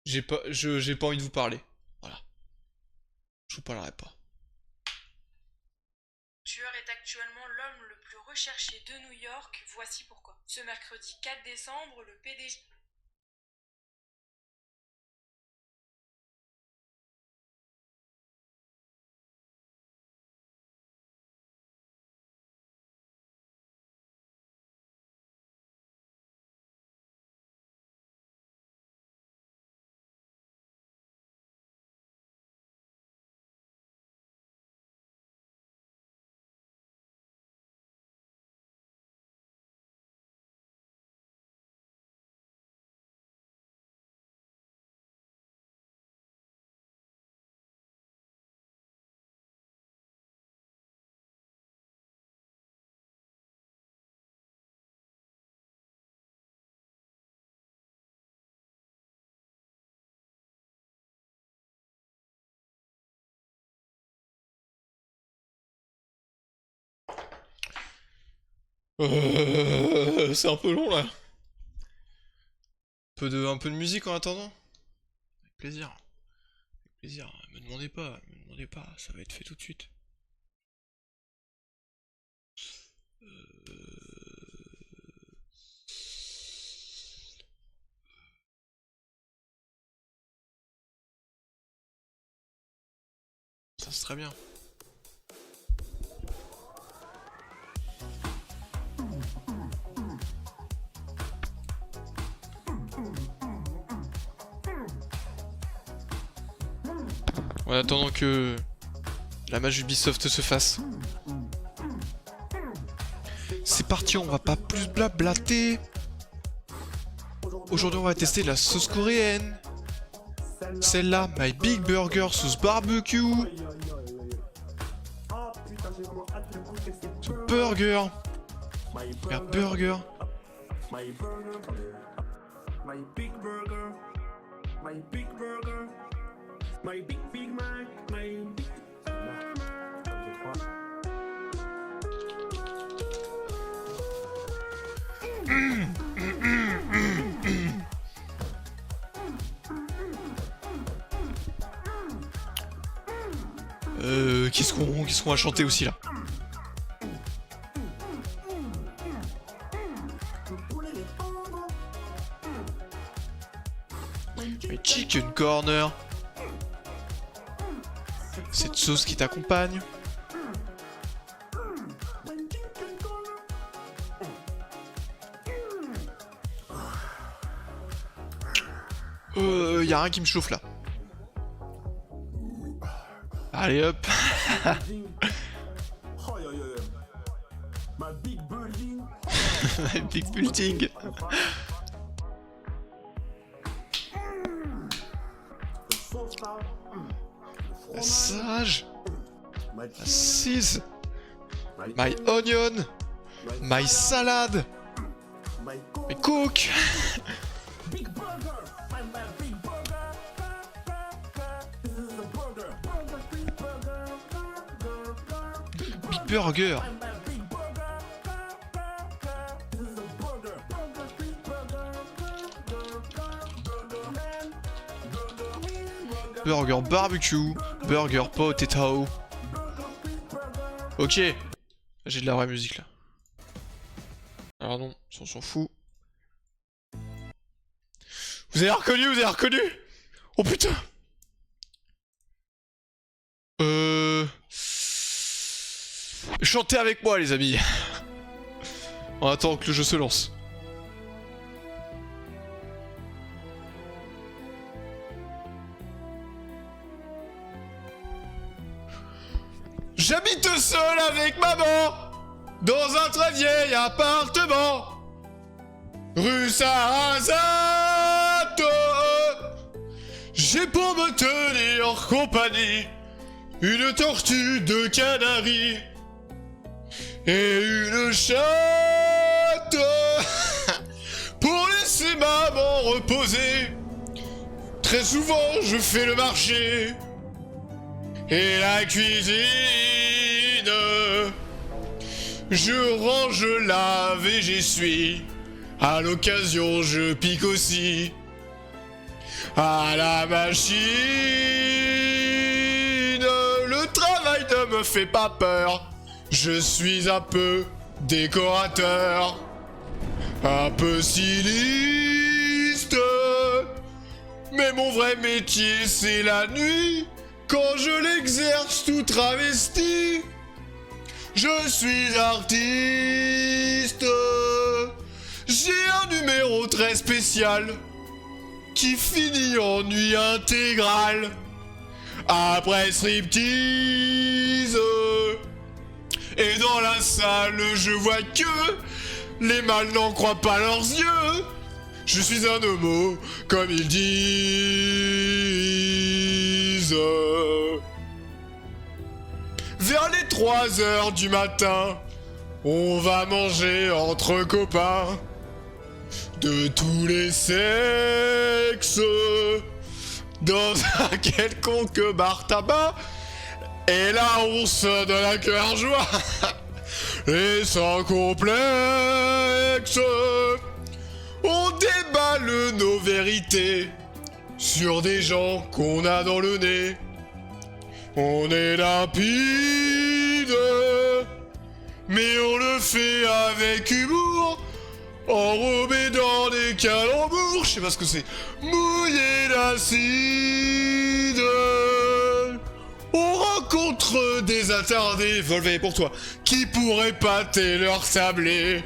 J'ai pas envie de vous parler. Voilà. Je vous parlerai pas. Tueur est actuellement l'homme le plus recherché de New York. Voici pourquoi. Ce mercredi 4 décembre, le PDG... C'est un peu long là. Un peu de musique en attendant. Avec plaisir. Avec plaisir. Me demandez pas, ça va être fait tout de suite. Ça c'est très bien. En attendant que la match Ubisoft se fasse. C'est parti, on va pas plus blablater. Aujourd'hui on va tester la sauce coréenne. Celle-là, My Big Burger sauce barbecue. Ce burger. Regarde, burger. My big burger, my big burger, my big Big Mac, my big... Qu'est-ce qu'on va chanter aussi là? My Chicken Corner. Cette sauce qui t'accompagne. Y a rien qui me chauffe là. Allez hop. My big building. My Big Building. La sage. La cise. My onion. My salade. My coke. Big burger, my big burger. This is a burger, big burger, Big Burger. This is a burger, big Burger barbecue. Burger potato. Ok. J'ai de la vraie musique là. Alors non, on s'en fout. Vous avez reconnu, vous avez reconnu? Oh putain. Chantez avec moi les amis. En attendant que le jeu se lance. J'habite seul avec maman dans un très vieil appartement rue Sarrazate. J'ai pour me tenir compagnie une tortue de Canaries et une chatte pour laisser maman reposer. Très souvent je fais le marché et la cuisine. Je range, je lave et j'essuie. À l'occasion je pique aussi. À la machine, le travail ne me fait pas peur. Je suis un peu décorateur, un peu styliste. Mais mon vrai métier c'est la nuit, quand je l'exerce tout travesti. Je suis artiste. J'ai un numéro très spécial qui finit en nuit intégrale. Après striptease. Et dans la salle, je vois que les mâles n'en croient pas leurs yeux. Je suis un homo, comme ils disent. Vers les 3 heures du matin, on va manger entre copains de tous les sexes dans un quelconque bar tabac. Et là on se donne à cœur joie et sans complexe. On déballe nos vérités sur des gens qu'on a dans le nez. On est limpide, mais on le fait avec humour, enrobé dans des calembours. Je sais pas ce que c'est. Mouillé d'acide. On rencontre des attardés, Volvé pour toi, qui pourraient pâter leur sablé.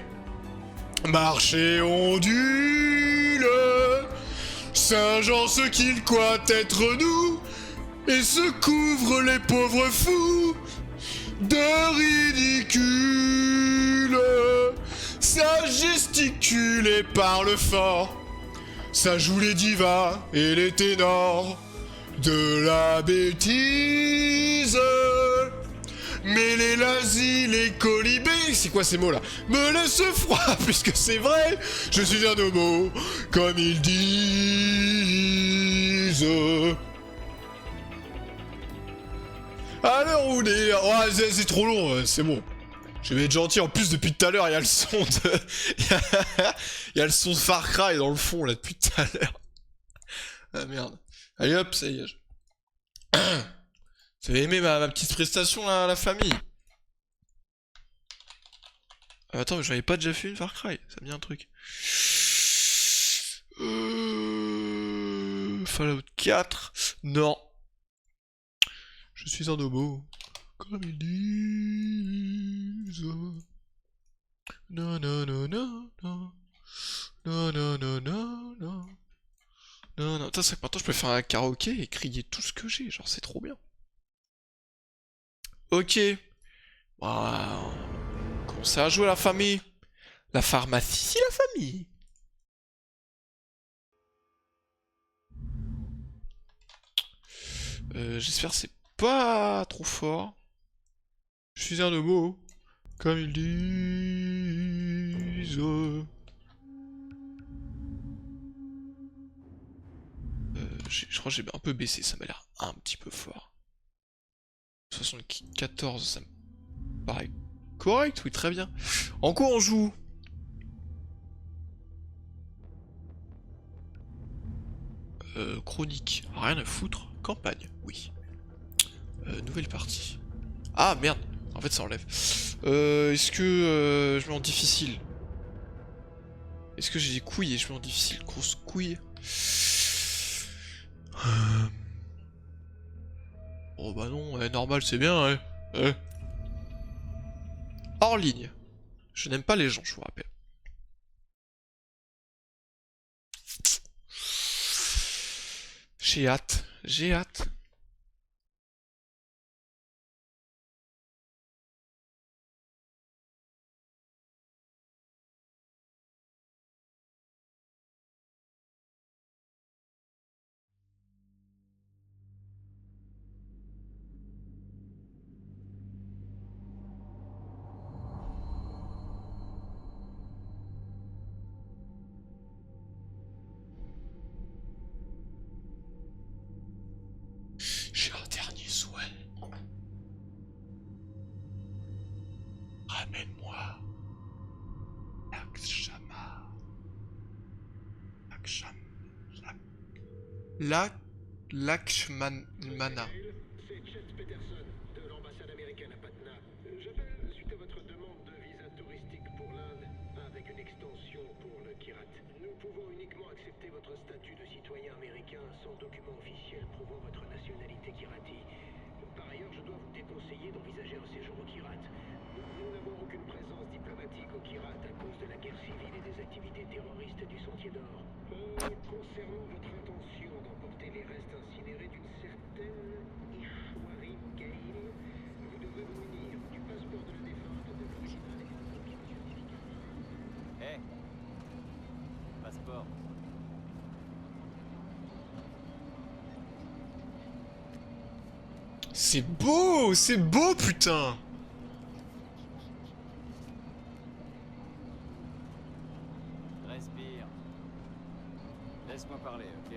Marcher ondule, Saint-Jean ce qu'il croit être nous, et se couvre les pauvres fous de ridicule. Ça gesticule et parle fort, ça joue les divas et les ténors de la bêtise. Mais les lazis, les colibés, c'est quoi ces mots là, me laissent froid puisque c'est vrai, je suis un homo, comme ils disent. Alors on est... Oh, c'est trop long, c'est bon. Je vais être gentil, en plus depuis tout à l'heure, il y a le son de... Il y a le son de Far Cry dans le fond là depuis tout à l'heure. Ah merde. Allez hop, ça y est. Vous avez aimé ma petite prestation là, à la famille? Attends, mais j'en avais pas déjà fait une Far Cry, ça me dit un truc. Fallout 4. Non. Je suis un homo, comme ils disent. Non, non, non, non, non. Non, non, non, non, non. Non, non. Putain, c'est que maintenant je peux faire un karaoké et crier tout ce que j'ai, genre c'est trop bien. Ok. Wow. Commencez à jouer la famille. La pharmacie, c'est la famille. J'espère que c'est pas trop fort. Je suis un homo, comme ils disent. Je crois que j'ai un peu baissé, ça m'a l'air un petit peu fort. 74, ça me paraît correct, oui, très bien. En quoi on joue? Chronique, rien à foutre. Campagne, oui. Nouvelle partie. Ah merde, en fait ça enlève. Est-ce que je mets en difficile? Est-ce que j'ai des couilles et je mets en difficile? Grosse couille. Oh bah non, normal c'est bien, ouais. Hors ligne. Je n'aime pas les gens, je vous rappelle. J'ai hâte, j'ai hâte. J'ai un dernier souhait. Ramène-moi Lakshama. Laksham. La... Lakshmana. C'est Chet Peterson de l'ambassade américaine à Patna. J'appelle suite à votre demande de visa touristique pour l'Inde avec une extension pour le Kirat. Nous pouvons uniquement accepter votre statut de citoyen américain sans document officiel prouvant votre nationalité kirati. Par ailleurs, je dois vous déconseiller d'envisager un séjour au Kirat. Nous n'avons aucune présence diplomatique au Kirat à cause de la guerre civile et des activités terroristes du Sentier d'Or. Concernant votre intention d'emporter les restes incinérés d'une certaine Ishwari Gail, vous devrez vous munir du passeport de la défunte, de l'original et d'une copie du certificat. Hé Passeport. C'est beau, putain. Respire. Laisse-moi parler, ok?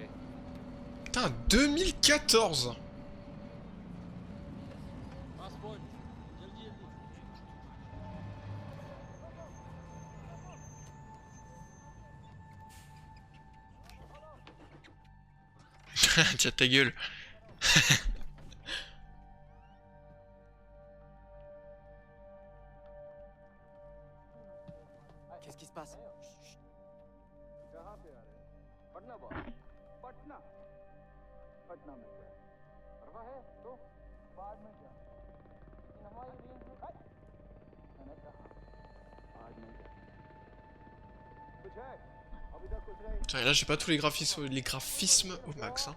Putain, 2014. Tiens ta gueule. Qu'est-ce qui se passe? Tiens, et là j'ai pas tous les graphismes au max, hein.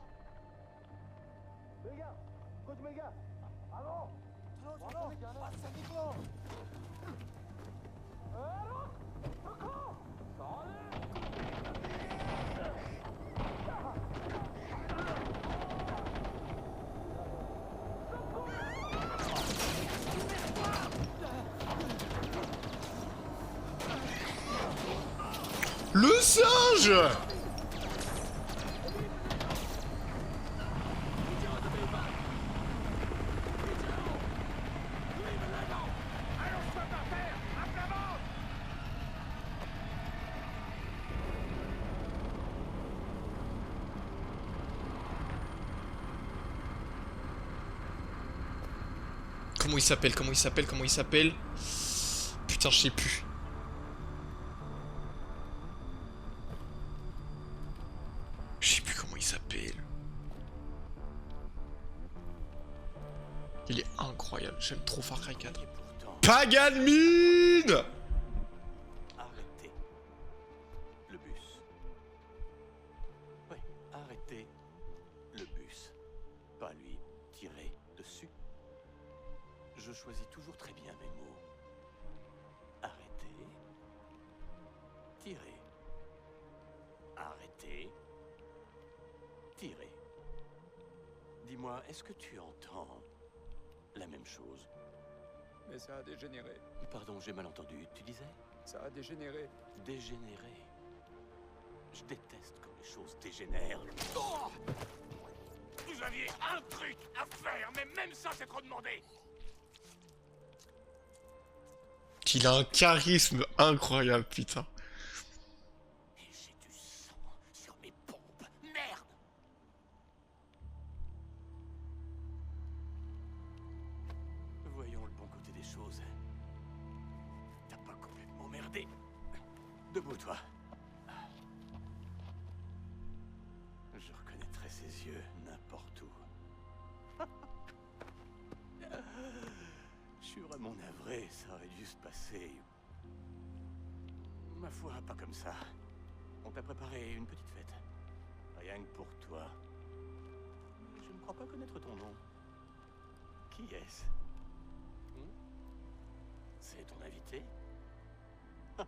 Le singe! Comment il s'appelle? Putain, je sais plus. Je sais plus comment il s'appelle. Il est incroyable, j'aime trop Far Cry 4. Et pourtant, Pagan Min! arrêtez le bus. Oui, arrêtez le bus. Pas lui tirer dessus. Je choisis toujours très bien mes mots. Arrêtez. Tirer. Arrêtez. Tirer. Dis-moi, est-ce que tu entends la même chose? Mais ça a dégénéré. Pardon, j'ai mal entendu. Tu disais? Ça a dégénéré. Dégénéré. Je déteste quand les choses dégénèrent. Oh! Vous aviez un truc à faire, mais même ça, c'est trop demandé. Il a un charisme incroyable, putain. Et j'ai du sang sur mes pompes. Merde! Voyons le bon côté des choses. T'as pas complètement merdé. Debout, toi. Je reconnaîtrais ses yeux n'importe où. Je suis vraiment navré, ça aurait dû se passer. Ma foi, pas comme ça. On t'a préparé une petite fête. Rien que pour toi. Mais je ne crois pas connaître ton nom. Qui est-ce? C'est ton invité? Ah.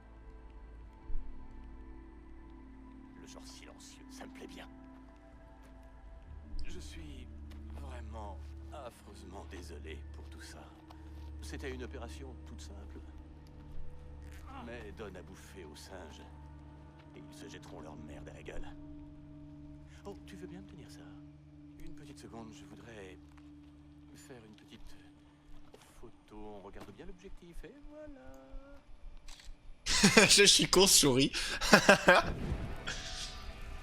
Le genre silencieux, ça me plaît bien. Je suis vraiment affreusement désolé pour tout ça. C'était une opération toute simple. Mais donne à bouffer aux singes. Et ils se jetteront leur merde à la gueule. Oh, tu veux bien me tenir ça? Une petite seconde, je voudrais faire une petite photo. On regarde bien l'objectif et voilà. Je suis con, souris.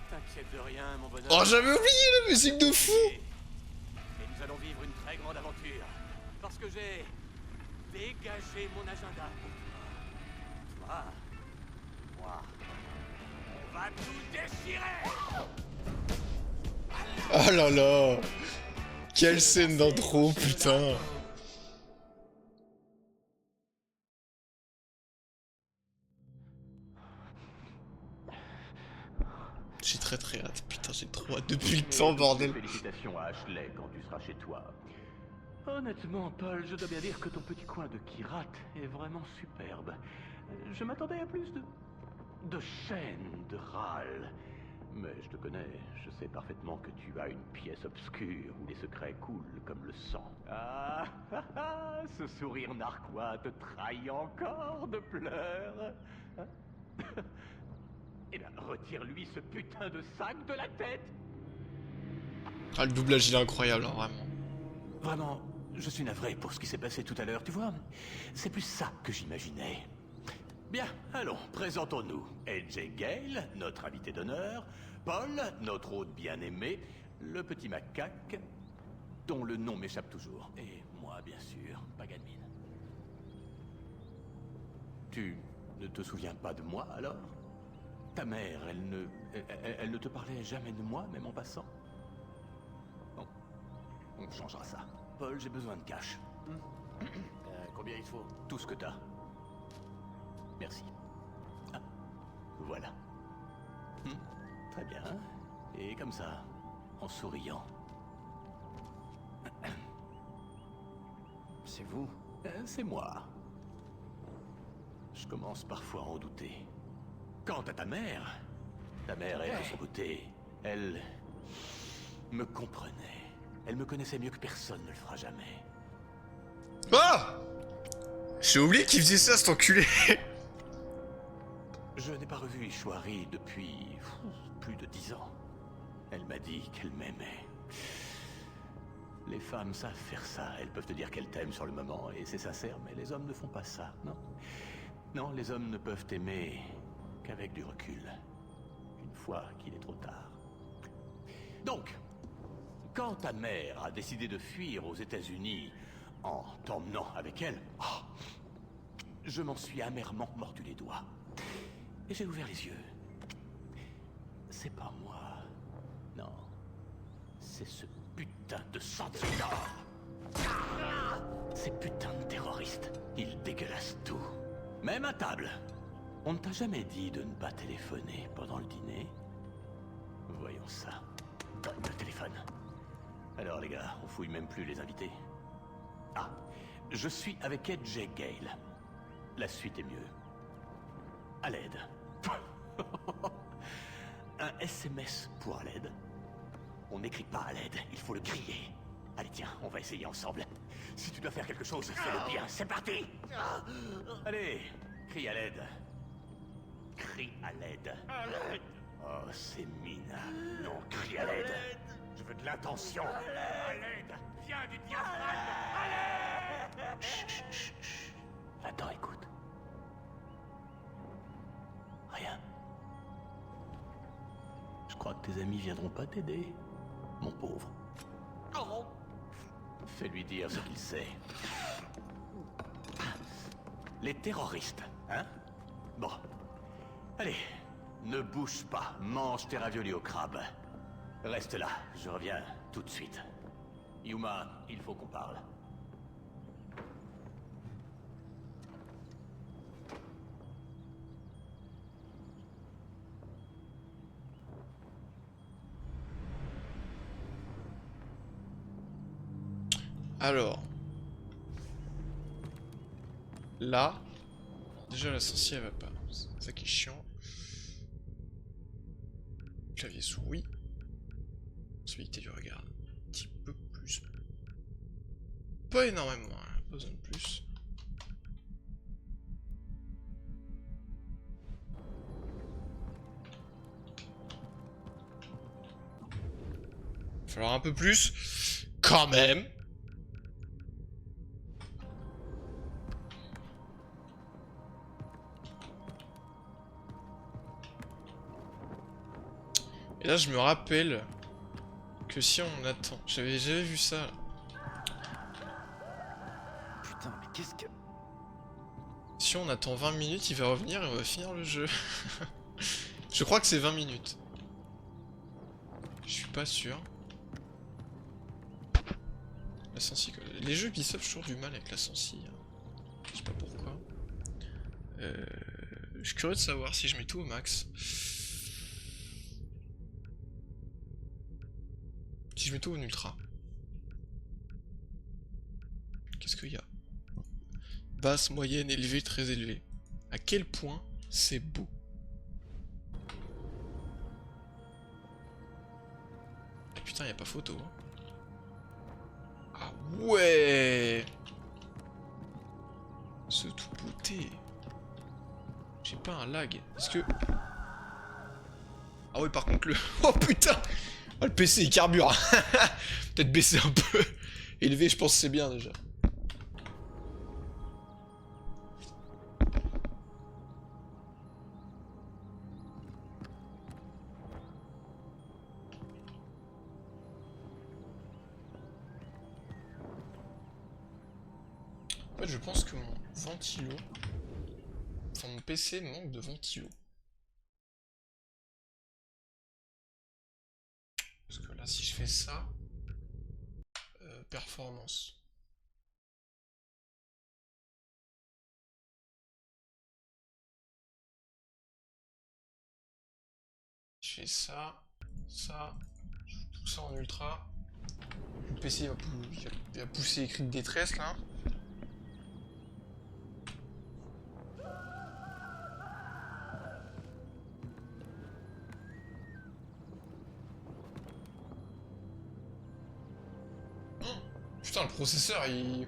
T'inquiète t'inquiète de rien, mon bonhomme. Oh, j'avais oublié la musique de fou. Et nous allons vivre une très grande aventure. Parce que j'ai dégagé mon agenda. Toi, moi, on va tout déchirer. Oh là là. Quelle scène d'intro, putain. J'ai très hâte, putain, j'ai trop hâte depuis le temps, bordel. Félicitations à Ashley quand tu seras chez toi. Honnêtement, Paul, je dois bien dire que ton petit coin de Kirat est vraiment superbe. Je m'attendais à plus de chaînes, de râles. Mais je te connais, je sais parfaitement que tu as une pièce obscure où les secrets coulent comme le sang. Ah, ce sourire narquois te trahit encore de pleurs. Hein? Eh bien, retire-lui ce putain de sac de la tête. Ah, le doublage, il est incroyable, hein, vraiment. Vraiment, je suis navré pour ce qui s'est passé tout à l'heure, tu vois. C'est plus ça que j'imaginais. Bien, allons, présentons-nous. AJ Gale, notre invité d'honneur. Paul, notre hôte bien-aimé. Le petit macaque, dont le nom m'échappe toujours. Et moi, bien sûr, Paganmin. Tu ne te souviens pas de moi, alors? Ta mère, elle ne te parlait jamais de moi, même en passant? Bon, on changera ça. Paul, j'ai besoin de cash. Combien il faut? Tout ce que t'as. Merci. Ah, voilà. Très bien. Et comme ça, en souriant. C'est vous? C'est moi. Je commence parfois à en douter. Quant à ta mère, elle, de son côté, elle me comprenait. Elle me connaissait mieux que personne ne le fera jamais. Ah! J'ai oublié qu'il faisait ça, cet enculé. Je n'ai pas revu Ishwari depuis plus de 10 ans. Elle m'a dit qu'elle m'aimait. Les femmes savent faire ça. Elles peuvent te dire qu'elles t'aiment sur le moment, et c'est sincère, mais les hommes ne font pas ça, non? Non, les hommes ne peuvent aimer qu'avec du recul. Une fois qu'il est trop tard. Donc, quand ta mère a décidé de fuir aux États-Unis en t'emmenant avec elle, je m'en suis amèrement mordu les doigts. Et j'ai ouvert les yeux. C'est pas moi. Non. C'est ce putain de Santiago. Ces putains de terroristes. Ils dégueulassent tout. Même à table. On ne t'a jamais dit de ne pas téléphoner pendant le dîner? Voyons ça. Le téléphone. Alors les gars, on fouille même plus les invités. Ah, je suis avec AJ Gale. La suite est mieux. À l'aide. Un SMS pour à l'aide. On n'écrit pas à l'aide, il faut le crier. Allez tiens, on va essayer ensemble. Si tu dois faire quelque chose, fais-le bien, c'est parti. Allez, crie à l'aide. Crie à l'aide. Oh, c'est minable. Non, crie à l'aide. Je veux de l'intention. À l'aide. Viens du diaphragme. À l'aide. Chut, chut, chut. Attends, écoute. Rien. Je crois que tes amis viendront pas t'aider, mon pauvre. Fais-lui dire ce qu'il sait. Les terroristes, hein? Bon. Allez, ne bouge pas. Mange tes raviolis au crabe. Reste là, je reviens tout de suite. Yuma, il faut qu'on parle. Alors. Là. Déjà la sorcière elle va pas. C'est ça qui est chiant. Clavier souris. Possibilité du regard. Un petit peu plus. Pas énormément, hein. Pas besoin de plus. Il va falloir un peu plus. Quand même. Et là, je me rappelle que si on attend... J'avais vu ça. Là. Putain, mais qu'est-ce que... Si on attend 20 minutes, il va revenir et on va finir le jeu. Je crois que c'est 20 minutes. Je suis pas sûr. La sensi... Les jeux Ubisoft, j'ai toujours du mal avec la sensi. Hein. Je sais pas pourquoi. Je suis curieux de savoir si je mets tout au max. Si je mets tout en ultra. Qu'est-ce qu'il y a? Basse, moyenne, élevée, très élevée. À quel point c'est beau. Et putain, y a pas photo. Hein. Ah ouais! Ce tout beauté. J'ai pas un lag. Est-ce que... Ah ouais, par contre le... Oh putain! Oh, le PC il carbure. Peut-être baisser un peu. Élevé, je pense que c'est bien déjà. En fait, je pense que mon ventilo... Enfin, mon PC manque de ventilo. Parce que là, si je fais ça... performance. Je fais ça, je fais tout ça en ultra. Le PC va pousser les cris de détresse là. Oh, putain, le processeur il...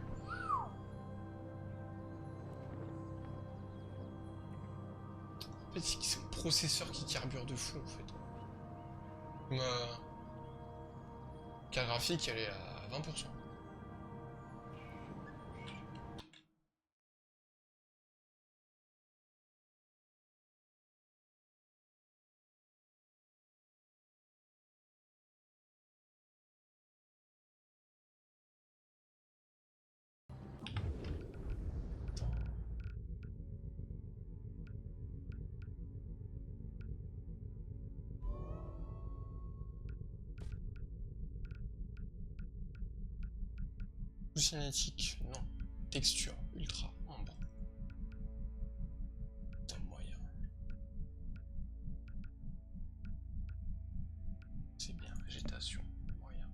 En fait, c'est le processeur qui carbure de fou en fait. Ma carte graphique elle est à 20%. Cinétique, non. Texture, ultra, en bas. Putain, moyen. C'est bien, végétation, moyen.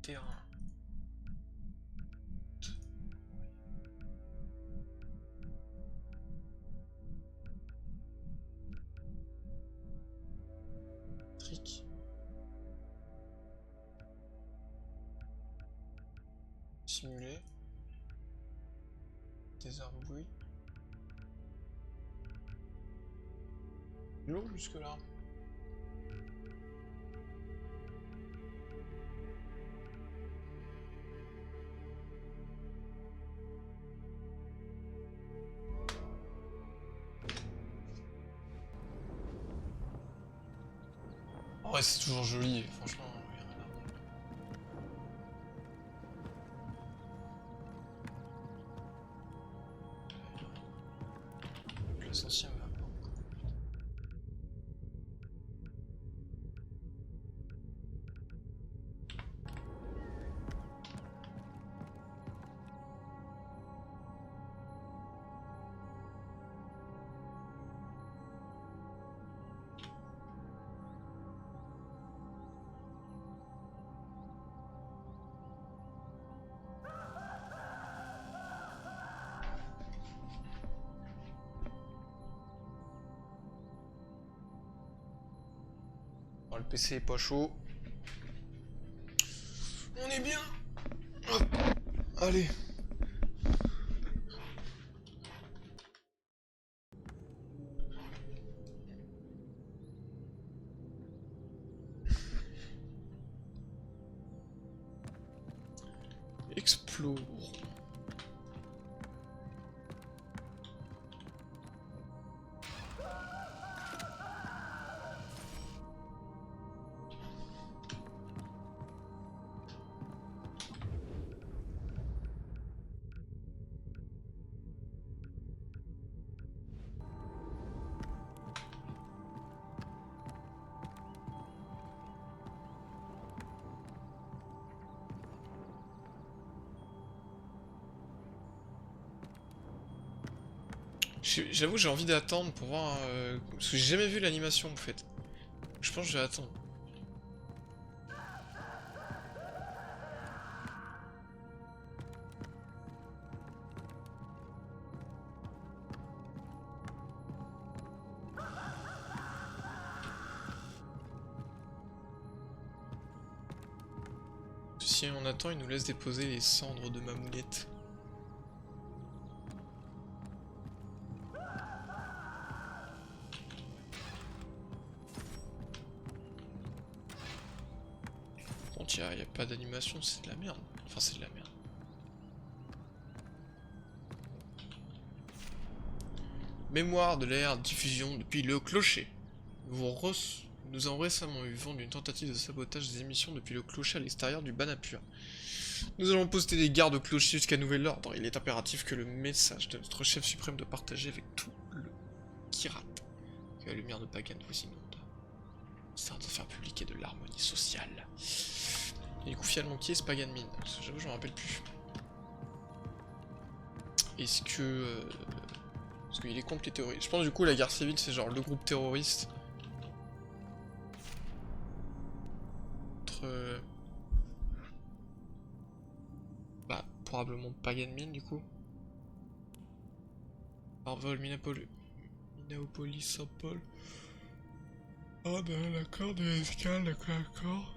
Terrain. Trick. Simuler. Désarbouille. Lourd jusque là. En vrai c'est toujours joli, franchement. L'ancien map. Oh, le PC est pas chaud. On est bien. Hop. Allez. Explore. J'avoue, j'ai envie d'attendre pour voir... parce que j'ai jamais vu l'animation en fait. Je pense que je vais attendre. Si on attend, il nous laisse déposer les cendres de Mamounette. Bon, tiens, y a pas d'animation, c'est de la merde. Enfin, c'est de la merde. Mémoire de l'ère diffusion depuis le clocher. Nous avons récemment eu vent d'une tentative de sabotage des émissions depuis le clocher à l'extérieur du Banapur. Nous allons poster des gardes au clocher jusqu'à nouvel ordre. Il est impératif que le message de notre chef suprême de partager avec tout le Kirat. Que la lumière de Pagan vous inonde. C'est de faire publiquer de l'harmonie sociale. Et du coup, finalement, qui est ce Pagan Min? J'avoue, je me rappelle plus. Est-ce que... Parce qu'il est contre les terroristes. Je pense du coup la guerre civile c'est genre le groupe terroriste. Entre... Bah probablement Pagan Min du coup. Arvol, Minapolis, Saint-Paul. Ah d'accord, de l'escale, d'accord.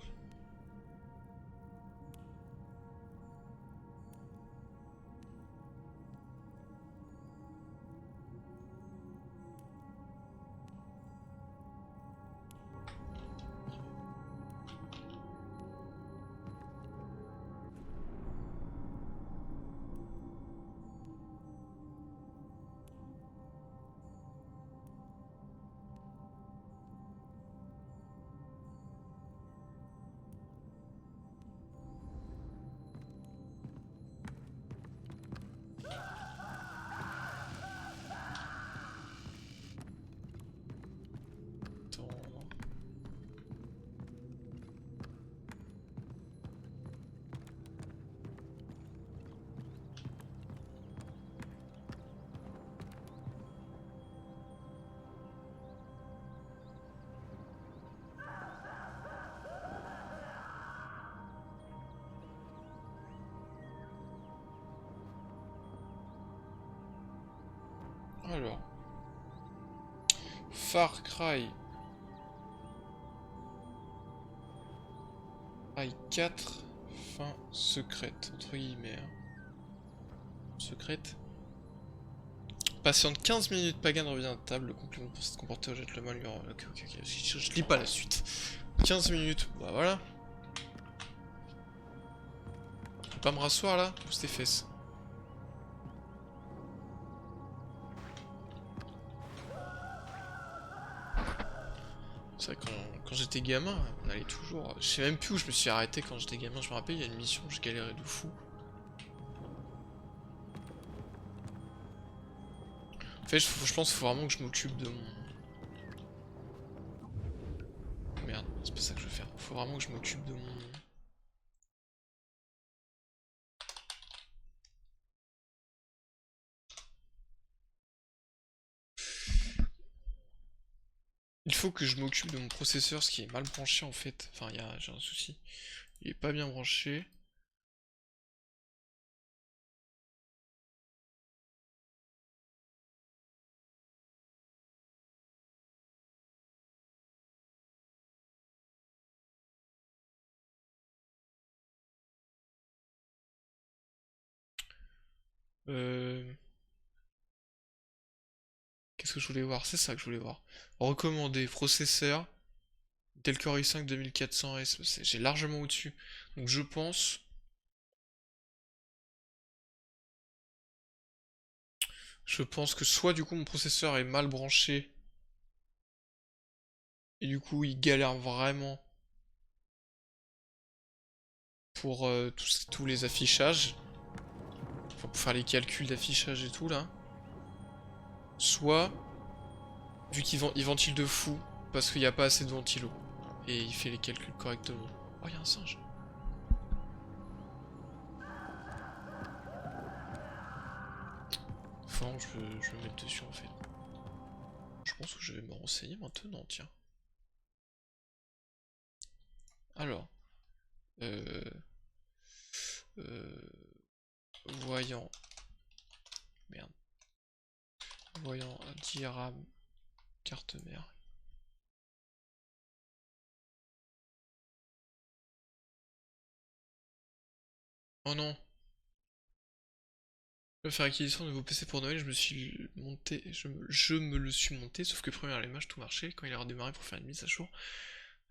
Alors, Far Cry I4, fin secrète, entre guillemets. Secrète. Patiente 15 minutes, Pagan revient à table, le compliment pour s'être comporté au jette le mal lui ok, je lis pas la suite. 15 minutes, bah voilà. Je peux pas me rasseoir là, pousse tes fesses. C'est vrai quand j'étais gamin, on allait toujours... Je sais même plus où je me suis arrêté quand j'étais gamin, je me rappelle, il y a une mission où je galérais de fou. En fait, je pense qu'il faut vraiment que je m'occupe de mon... Merde, c'est pas ça que je veux faire. Faut vraiment que je m'occupe de mon... Il faut que je m'occupe de mon processeur, ce qui est mal branché en fait. Enfin, j'ai un souci. Il est pas bien branché. Qu'est-ce que je voulais voir? C'est ça que je voulais voir. Recommander processeur Intel Core i5 2400S. J'ai largement au-dessus. Donc je pense... que soit du coup mon processeur est mal branché. Et du coup il galère vraiment. Pour tous les affichages. Enfin pour faire les calculs d'affichage et tout là. Soit... Vu qu'il ventile de fou. Parce qu'il n'y a pas assez de ventilo. Et il fait les calculs correctement. Oh, il y a un singe. Attends, je vais me mettre dessus en fait. Je pense que je vais me renseigner maintenant, tiens. Alors, euh, euh, voyant, merde, voyant diagramme carte mère. Oh non! Je vais faire acquisition de nouveau PC pour Noël, je me suis monté, je me le suis monté, sauf que première l'image tout marchait, quand il a redémarré pour faire une mise à jour,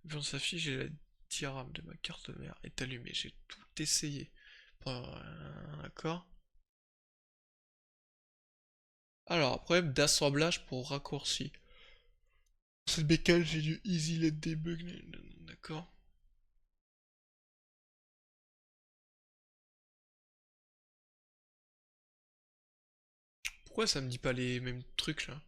dans sa fiche, j'ai la diagramme de ma carte mère est allumée, j'ai tout essayé. D'accord. Alors, problème d'assemblage pour raccourci. Cette bécane, j'ai du easy let debug, d'accord. Pourquoi ça me dit pas les mêmes trucs là?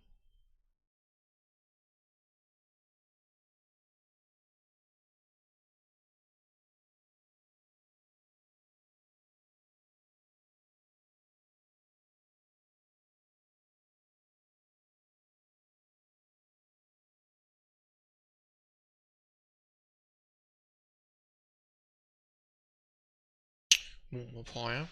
Bon, on prend rien.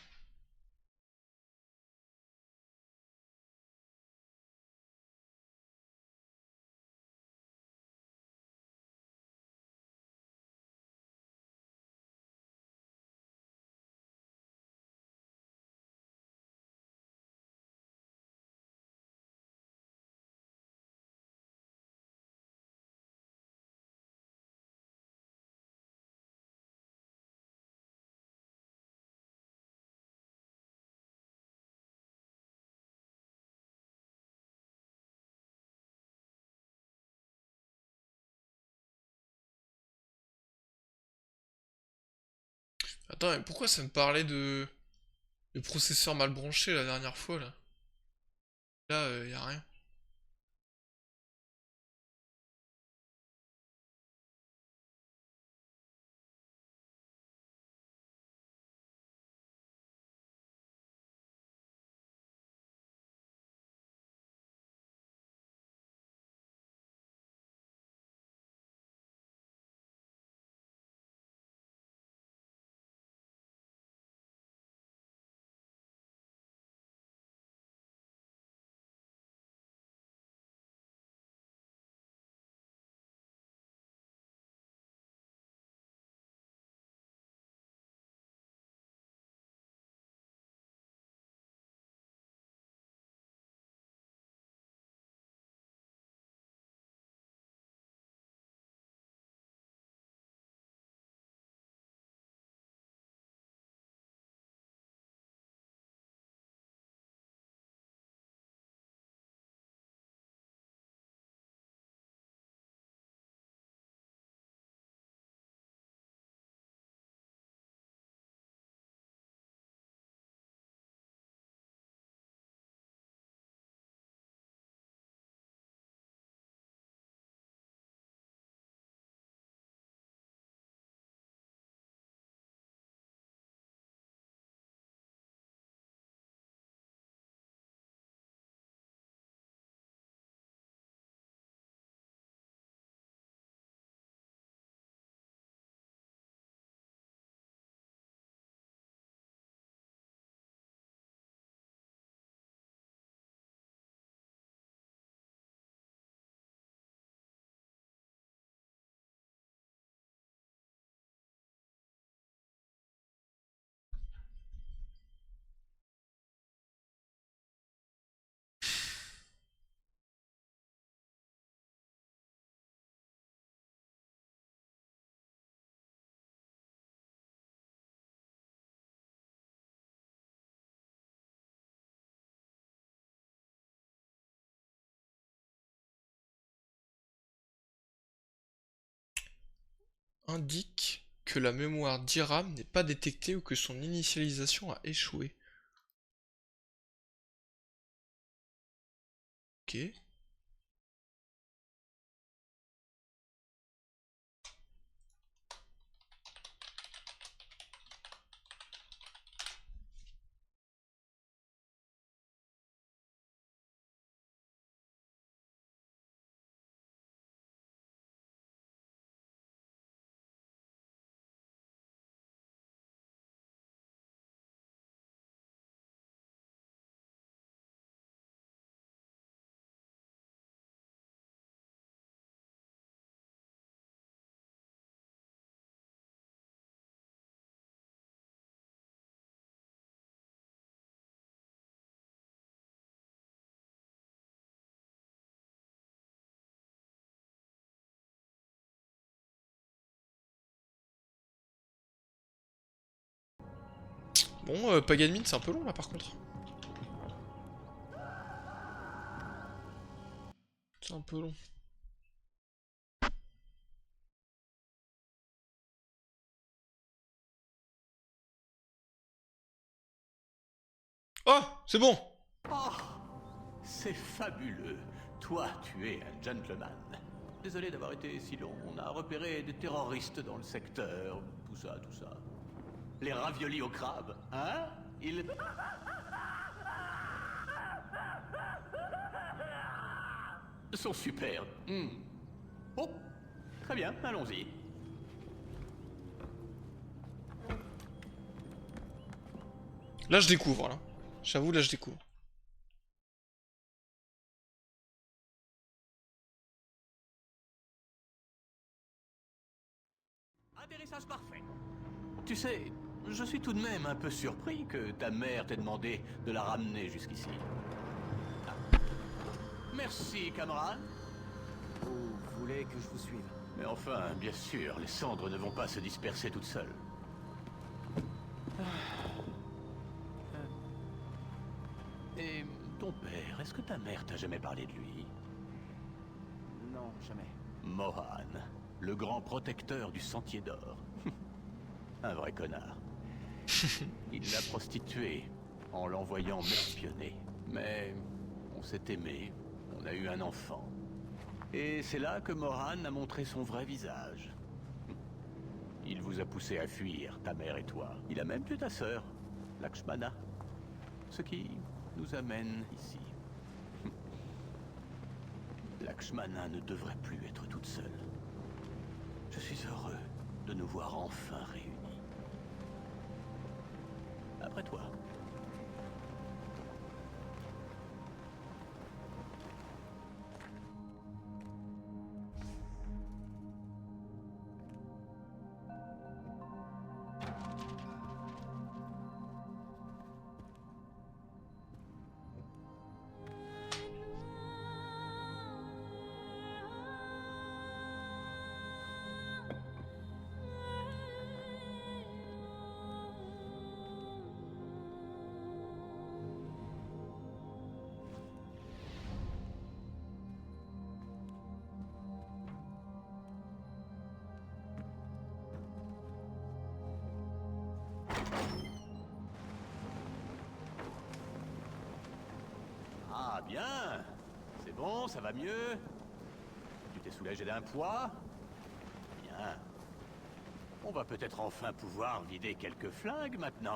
Attends, mais pourquoi ça me parlait de processeur mal branché la dernière fois là? Là, y a rien. Indique que la mémoire DRAM n'est pas détectée ou que son initialisation a échoué. Ok. Bon, Paganmin, c'est un peu long là par contre. C'est un peu long. Oh, c'est bon. Oh, c'est fabuleux. Toi, tu es un gentleman. Désolé d'avoir été si long. On a repéré des terroristes dans le secteur. Tout ça, tout ça. Les raviolis au crabe, hein? Ils... sont super. Oh, très bien, allons-y. Là, je découvre, là. J'avoue, là, je découvre. Atterrissage parfait. Tu sais, je suis tout de même un peu surpris que ta mère t'ait demandé de la ramener jusqu'ici. Ah. Merci, camarade. Vous voulez que je vous suive? Mais enfin, bien sûr, les cendres ne vont pas se disperser toutes seules. Et ton père, est-ce que ta mère t'a jamais parlé de lui? Non, jamais. Mohan, le grand protecteur du Sentier d'Or. Un vrai connard. Il l'a prostituée en l'envoyant m'espionner. Mais on s'est aimé, on a eu un enfant. Et c'est là que Mohan a montré son vrai visage. Il vous a poussé à fuir, ta mère et toi. Il a même tué ta sœur, Lakshmana. Ce qui nous amène ici. Lakshmana ne devrait plus être toute seule. Je suis heureux de nous voir enfin réunis. Après toi. Ah bien. C'est bon, ça va mieux. Tu t'es soulagé d'un poids? Bien. On va peut-être enfin pouvoir vider quelques flingues maintenant.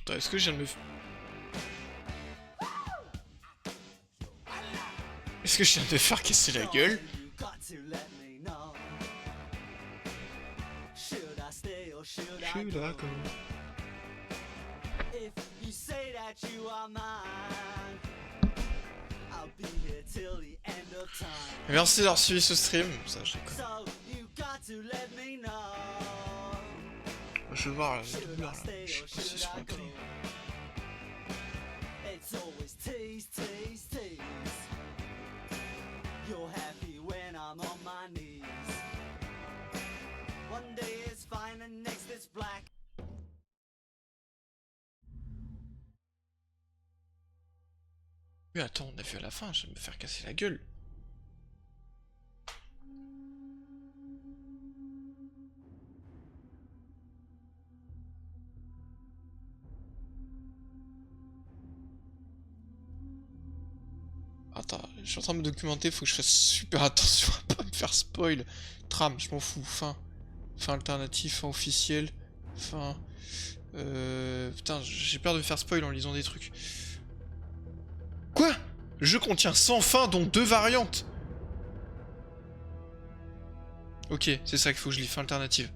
Attends, est-ce que je viens de me... Est-ce que je viens de me faire casser la gueule? Je suis là, quand même. Merci d'avoir suivi ce stream. Ça, je déconne. Je vais voir la douleur, là. Je sais pas si c'est sur un cri. You're happy when I'm on my knees. One day it's fine and next it's black. Mais attends, on a vu à la fin, je vais me faire casser la gueule. Attends, je suis en train de me documenter, faut que je fasse super attention à pas me faire spoil. Trame, je m'en fous. Fin. Fin alternative, fin officielle. Fin... Putain, j'ai peur de me faire spoil en lisant des trucs. Quoi? Le jeu contient 100 fins, dont 2 variantes. Ok, c'est ça qu'il faut que je lis, fin alternative.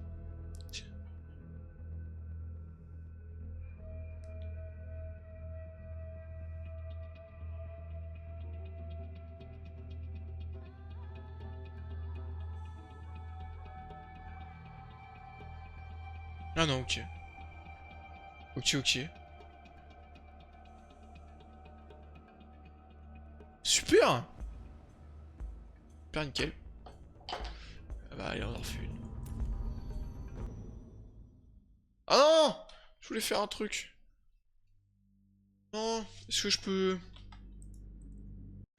Ah non, ok. Ok, ok. Super nickel. Ah bah allez, on en refait une. Ah non! Je voulais faire un truc. Non, est-ce que je peux...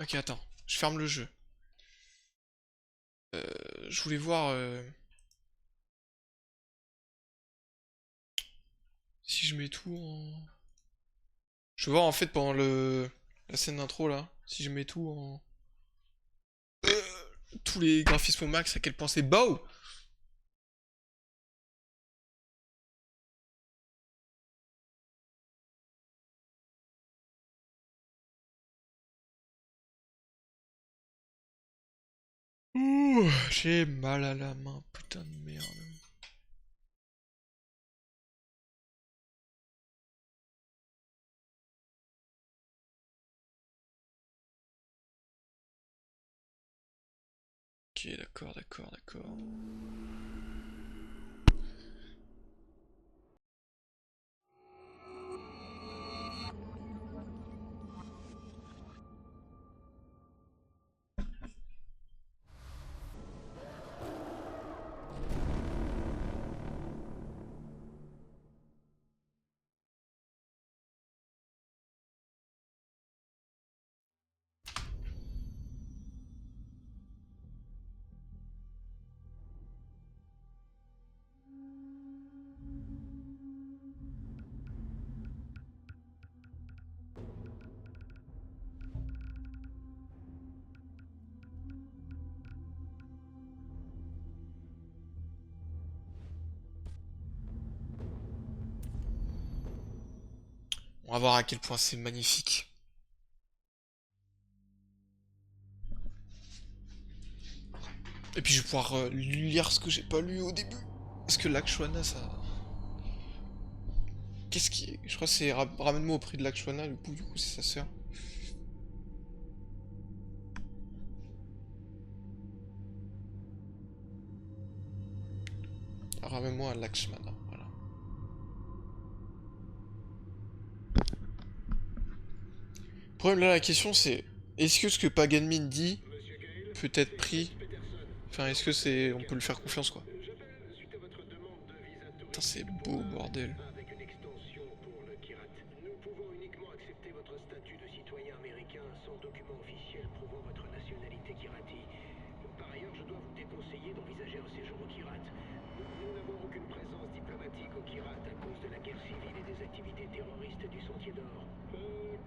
Ok, attends, je ferme le jeu. Je voulais voir... Si je mets tout en... Je veux voir en fait pendant la scène d'intro là, si je mets tout en... tous les graphismes au max, à quel point c'est beau! Ouh, j'ai mal à la main, putain de merde. Ok, d'accord, d'accord, d'accord. On va voir à quel point c'est magnifique. Et puis je vais pouvoir lire ce que j'ai pas lu au début. Parce que l'Akshwana, ça... Qu'est-ce qui est... Je crois que c'est Ramène-moi au prix de l'Akshwana, du coup c'est sa sœur. Ramène-moi à Lakshmana, voilà. Le problème là, la question c'est... Est-ce que ce que Paganmin dit peut être pris... Enfin, est-ce que c'est... On peut lui faire confiance, quoi. Putain, c'est beau, bordel. Avec une extension pour le Kirat. Nous pouvons uniquement accepter votre statut de citoyen américain sans document officiel prouvant votre nationalité Kirati. Par ailleurs, je dois vous déconseiller d'envisager un séjour au Kirat. Nous n'avons aucune présence diplomatique au Kirat à cause de la guerre civile et des activités terroristes du Sentier d'Or.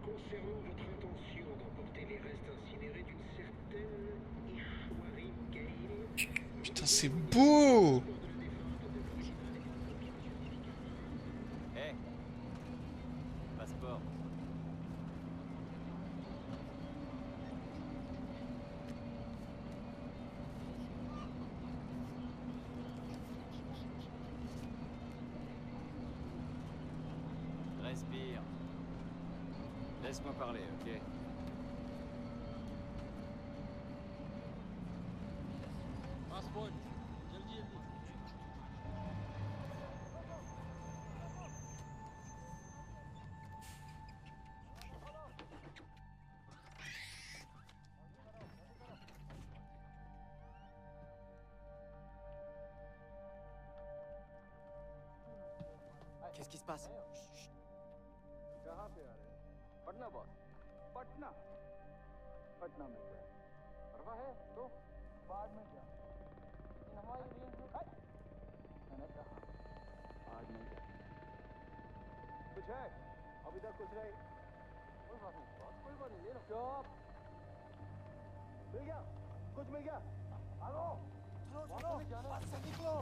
Concernant votre intention d'emporter les restes incinérés d'une certaine Ishwari Gale... Putain, c'est beau! Hé Passeport. Respire. Laisse-moi parler, ok? Qu'est-ce qui se passe? Patna boss Patna Patna में क्या परवाह है तो बाद में क्या इन हमारी रेंज में मैंने कहा आज नहीं क्या कुछ है अभी तक कुछ नहीं कोई बात नहीं बॉस कोई बात नहीं ले लो चुप मिल गया कुछ मिल गया हेलो बोलो बस से निकलो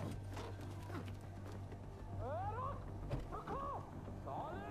रुको साले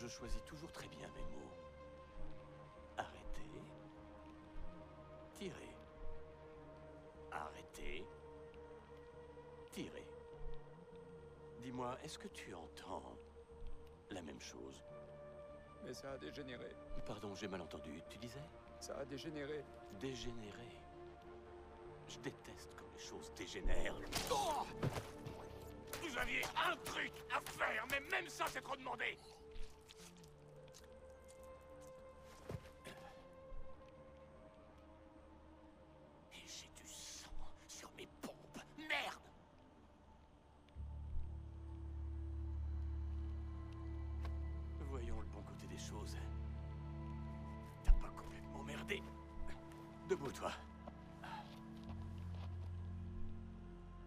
je choisis toujours très bien mes mots. Arrêtez. Tirez. Arrêtez. Tirez. Dis-moi, est-ce que tu entends la même chose? Mais ça a dégénéré. Pardon, j'ai mal entendu. Tu disais? Ça a dégénéré. Dégénéré. Je déteste quand les choses dégénèrent. Oh! Vous aviez un truc à faire, mais même ça, c'est trop demandé. Et j'ai du sang sur mes pompes. Merde! Voyons le bon côté des choses. T'as pas complètement merdé. Debout, toi.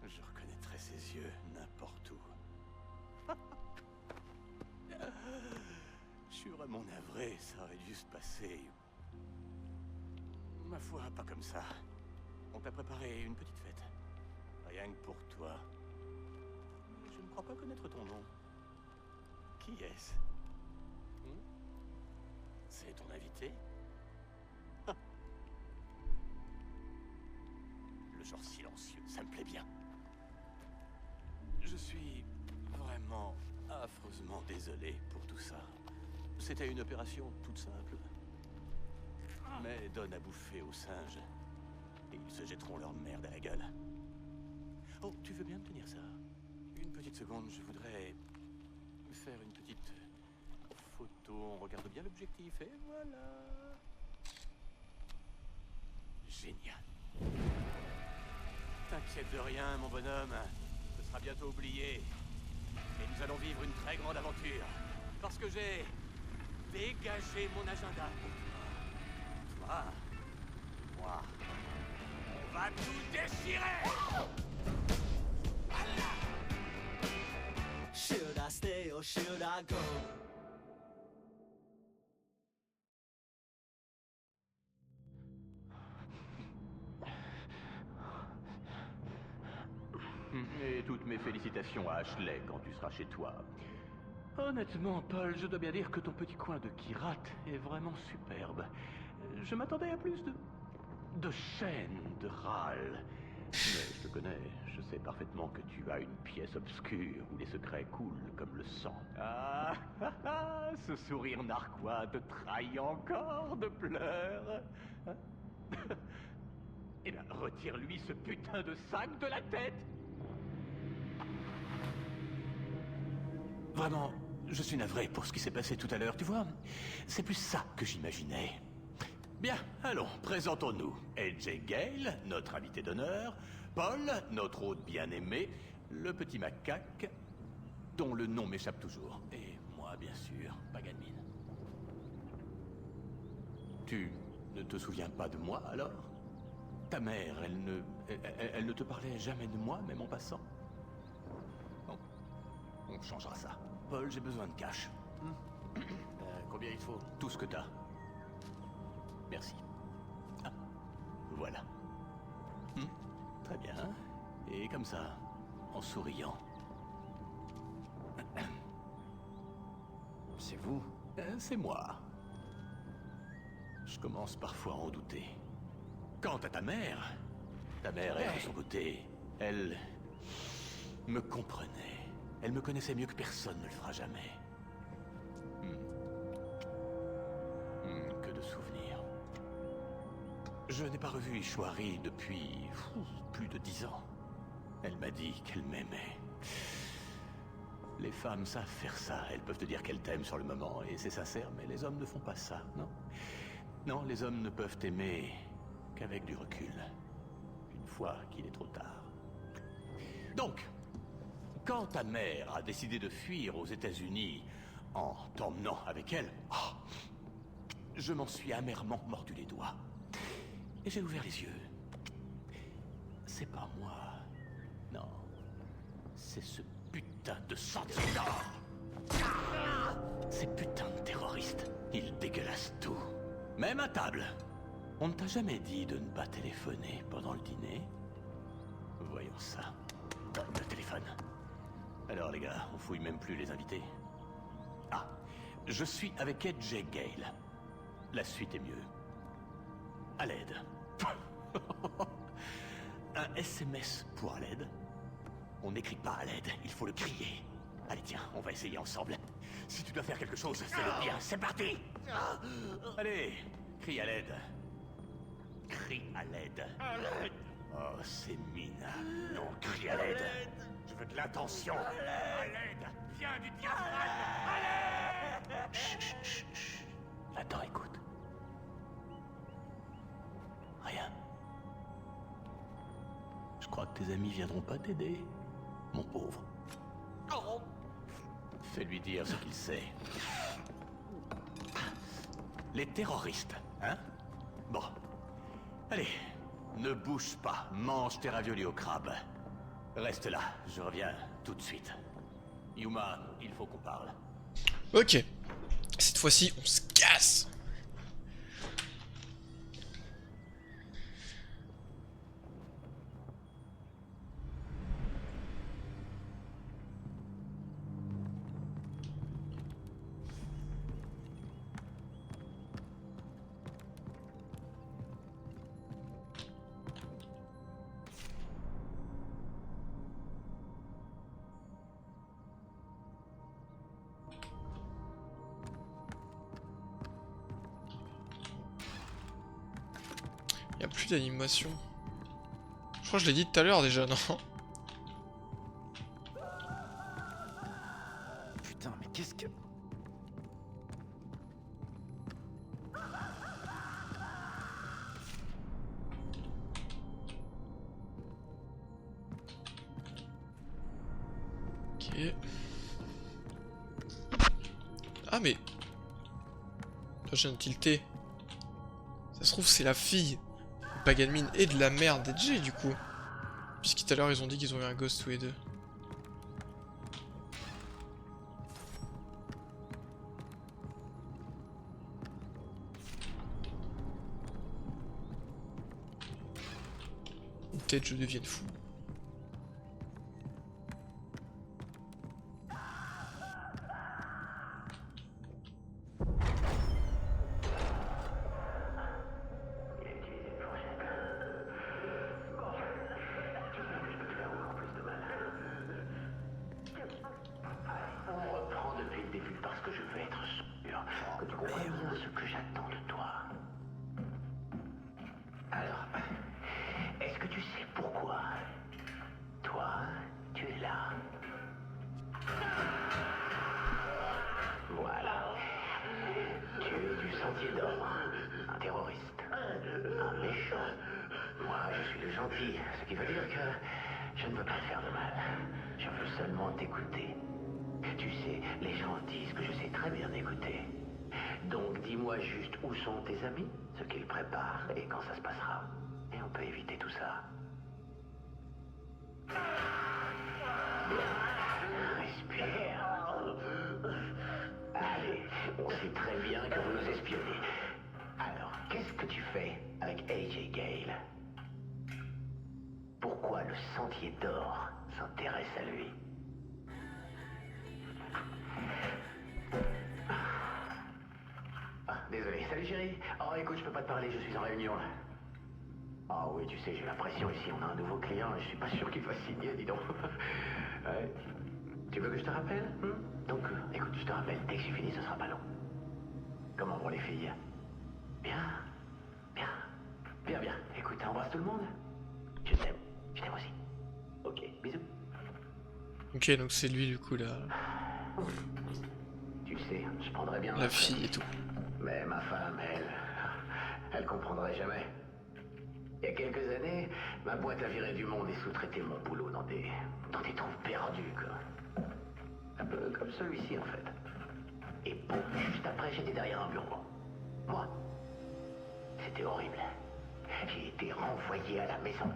Je reconnaîtrais ses yeux n'importe où. Je suis vraiment navré, ça aurait dû se passer. Ma foi, pas comme ça. On t'a préparé une petite fête. Rien que pour toi. Je ne crois pas connaître ton nom. Qui est-ce? C'est ton invité? Le genre silencieux, ça me plaît bien. Je suis vraiment affreusement désolé pour tout ça. C'était une opération toute simple. Mais donne à bouffer aux singes. Et ils se jetteront leur merde à la gueule. Oh, tu veux bien me tenir ça? Une petite seconde, je voudrais faire une petite photo. On regarde bien l'objectif et voilà. Génial. T'inquiète de rien, mon bonhomme. Ce sera bientôt oublié. Et nous allons vivre une très grande aventure. Parce que j'ai dégagé mon agenda. Toi, moi, on va tout déchirer. Should I stay or should I go? Et toutes mes félicitations à Ashley quand tu seras chez toi. Honnêtement, Paul, je dois bien dire que ton petit coin de Kirat est vraiment superbe. Je m'attendais à plus de chaînes, de râles. Mais je te connais, je sais parfaitement que tu as une pièce obscure où les secrets coulent comme le sang. Ah, ce sourire narquois te trahit encore de pleurs. Hein? Eh bien, retire-lui ce putain de sac de la tête. Vraiment, je suis navré pour ce qui s'est passé tout à l'heure, tu vois. C'est plus ça que j'imaginais. Bien, allons, présentons-nous. AJ Gale, notre invité d'honneur, Paul, notre hôte bien-aimé, le petit macaque, dont le nom m'échappe toujours, et moi, bien sûr, Paganmin. Tu ne te souviens pas de moi, alors? Ta mère, elle ne te parlait jamais de moi, même en passant? Bon, on changera ça. Paul, j'ai besoin de cash. Combien il faut? Tout ce que t'as. Merci. Ah, voilà. Très bien. Et comme ça, en souriant. C'est vous? C'est moi. Je commence parfois à en douter. Quant à ta mère, elle, de son côté, elle me comprenait. Elle me connaissait mieux que personne ne le fera jamais. Que de souvenirs. Je n'ai pas revu Ishwari depuis plus de 10 ans. Elle m'a dit qu'elle m'aimait. Les femmes savent faire ça. Elles peuvent te dire qu'elles t'aiment sur le moment, et c'est sincère, mais les hommes ne font pas ça, non? Non, les hommes ne peuvent aimer qu'avec du recul. Une fois qu'il est trop tard. Donc, quand ta mère a décidé de fuir aux États-Unis en t'emmenant avec elle, je m'en suis amèrement mordu les doigts. Et j'ai ouvert les yeux. C'est pas moi. Non. C'est ce putain de Sentinor. Ces putains de terroristes. Ils dégueulassent tout. Même à table. On ne t'a jamais dit de ne pas téléphoner pendant le dîner? Voyons ça. Le téléphone. Alors les gars, on fouille même plus les invités. Ah, Je suis avec AJ Gale. La suite est mieux. À l'aide. Un SMS pour à l'aide. On n'écrit pas à l'aide, il faut le crier. Allez tiens, on va essayer ensemble. Si tu dois faire quelque chose, fais-le bien. C'est parti. Allez, crie à l'aide. Crie à l'aide. Oh, c'est minable. Non, crie à l'aide. Je veux de l'attention. À l'aide. Viens du diaphragme. À l'aide. Chut, chut, chut, chut. Attends, écoute. Rien. Je crois que tes amis viendront pas t'aider, mon pauvre. Fais-lui dire ce qu'il sait. Les terroristes, hein? Bon. Allez, ne bouge pas. Mange tes raviolis au crabe. Reste là, je reviens tout de suite. Yuma, il faut qu'on parle. Ok. Cette fois-ci, on se casse. Il n'y a plus d'animation. Je crois que je l'ai dit tout à l'heure déjà, non? Putain, mais qu'est-ce que... Ok. Ah mais... Là, je viens de tilter. Ça se trouve c'est la fille de Paganmin et de la mère d'Edge du coup. Puisque tout à l'heure ils ont dit qu'ils ont eu un ghost tous les deux. Ou peut-être je devienne fou. Un terroriste. Un méchant. Moi, je suis le gentil, ce qui veut dire que je ne veux pas te faire de mal. Je veux seulement t'écouter. Tu sais, les gens disent que je sais très bien écouter. Donc dis-moi juste où sont tes amis, ce qu'ils préparent et quand ça se passera. Et on peut éviter tout ça. Bien. Respire. Allez, on sait très bien que vous nous espionnez. Alors, qu'est-ce que tu fais avec AJ Gale? Pourquoi le Sentier d'Or s'intéresse à lui? Ah, désolé. Salut chérie. Oh, écoute, je peux pas te parler, je suis en réunion. Ah oui, tu sais, j'ai l'impression ici, on a un nouveau client et je suis pas sûr qu'il va signer, dis donc. Ouais. Tu veux que je te rappelle? Donc, écoute, je te rappelle, dès que j'ai fini, ce sera pas long. Comment vont les filles? Bien. Bien. Bien, bien. Écoute, embrasse tout le monde. Je t'aime. Je t'aime aussi. Ok, bisous. Ok, donc c'est lui du coup là. Tu sais, je prendrais bien La fille et tout. Mais ma femme, elle comprendrait jamais. Il y a quelques années, ma boîte a viré du monde et sous-traité mon boulot dans des trous perdus, quoi. Un peu comme celui-ci, en fait. Et bon, juste après, j'étais derrière un bureau. Moi. C'était horrible. J'ai été renvoyé à la maison.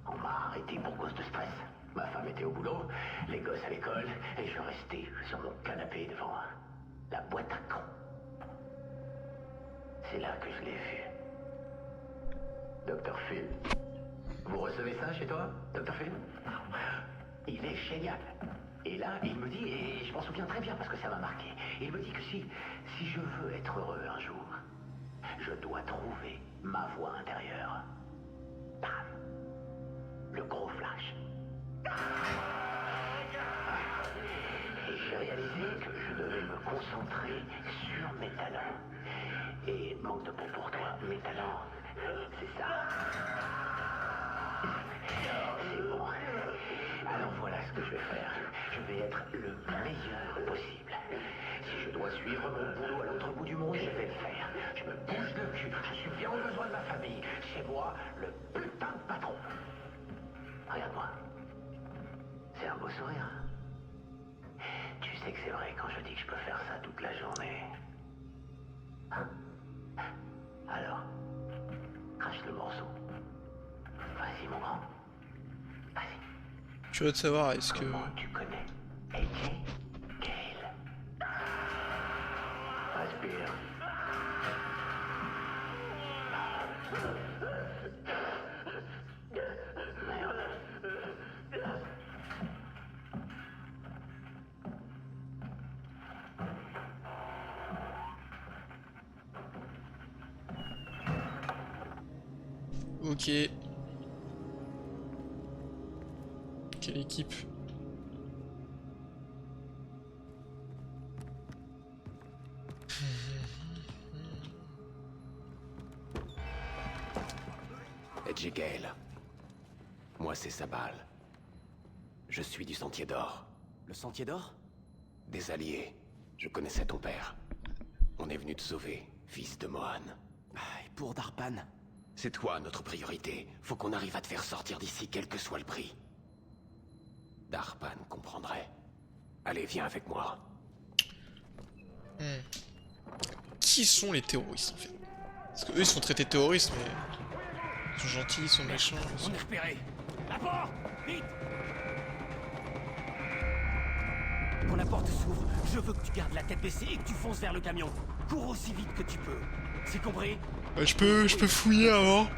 On m'a arrêté pour cause de stress. Ma femme était au boulot, les gosses à l'école, et je restais sur mon canapé devant la boîte à con. C'est là que je l'ai vu. Dr. Phil. Vous recevez ça chez toi, Dr. Phil? Il est génial. Et là, il me dit, et je m'en souviens très bien parce que ça m'a marqué, il me dit que si je veux être heureux un jour, je dois trouver ma voix intérieure. Bam! Le gros flash. Et j'ai réalisé que je devais me concentrer sur mes talents. Et manque de peau pour toi, mes talents, c'est ça. C'est bon. Alors voilà ce que je vais faire. Je vais être le meilleur possible. Si je dois suivre mon boulot à l'autre bout du monde, je vais le faire. Je me bouge le cul. Je suis bien au besoin de ma famille. C'est moi le putain de patron. Regarde-moi. C'est un beau sourire. Tu sais que c'est vrai quand je dis que je peux faire ça toute la journée. Hein? Alors, crache le morceau. Vas-y mon grand. Vas-y. Je veux te savoir, est-ce que... Comment tu connais AJ Gale? Respire. Ok. Quelle équipe? AJ Gale. Moi, c'est Sabal. Je suis du Sentier d'Or. Le Sentier d'Or? Des alliés. Je connaissais ton père. On est venu te sauver, fils de Mohan. Et pour Darpan? C'est toi notre priorité. Faut qu'on arrive à te faire sortir d'ici, quel que soit le prix. Darpan comprendrait. Allez, viens avec moi. Qui sont les terroristes en fait? Parce que eux ils sont traités de terroristes, mais... Ils sont gentils, ils sont méchants... On est repéré. La porte! Vite! Quand la porte s'ouvre, je veux que tu gardes la tête baissée et que tu fonces vers le camion. Cours aussi vite que tu peux. C'est compris? Ouais, je peux fouiller avant. 1,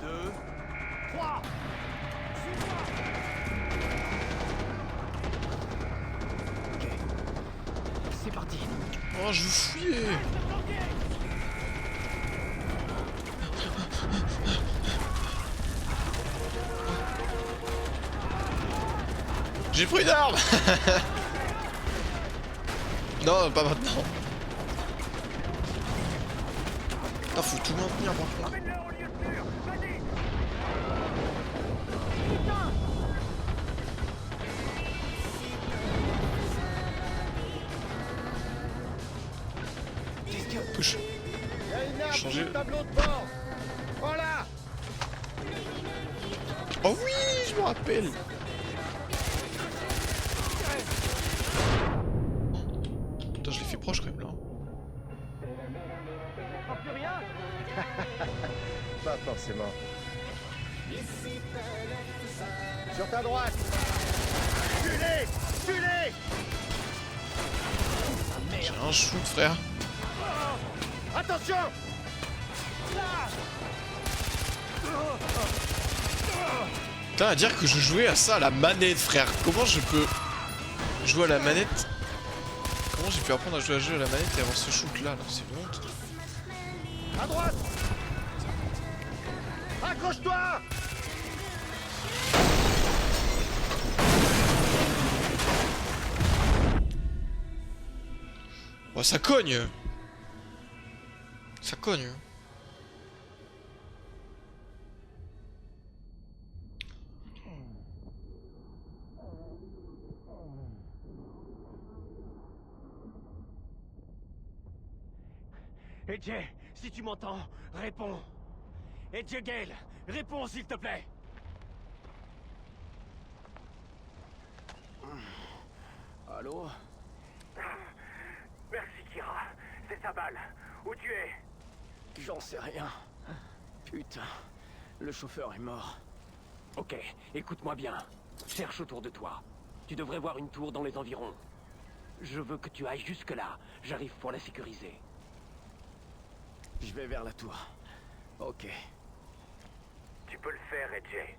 2, 3. Suis-moi. Ok. C'est parti. Oh, je veux fouiller. J'ai pris une arme. Non, pas maintenant. Ah, faut tout maintenir par contre. Touche. Changer. Voilà. Oh oui, je me rappelle. Putain, je l'ai fait proche quand même là. Plus rien. Pas forcément. Sur ta droite. Tuez-les! Tuez-les! J'ai un shoot, frère. Attention! Putain, à dire que je jouais à ça à la manette, frère. Comment je peux jouer à la manette? Comment j'ai pu apprendre à jouer à jeu à la manette et avoir ce shoot là, c'est une honte. À droite! Accroche-toi! Oh, ça cogne! Ça cogne! AJ, si tu m'entends, réponds. AJ Gale, réponds s'il te plaît. Allô? Merci, Kira. C'est sa balle. Où tu es? J'en sais rien. Putain, le chauffeur est mort. Ok, écoute-moi bien. Cherche autour de toi. Tu devrais voir une tour dans les environs. Je veux que tu ailles jusque-là. J'arrive pour la sécuriser. Je vais vers la tour. Ok. Tu peux le faire, AJ.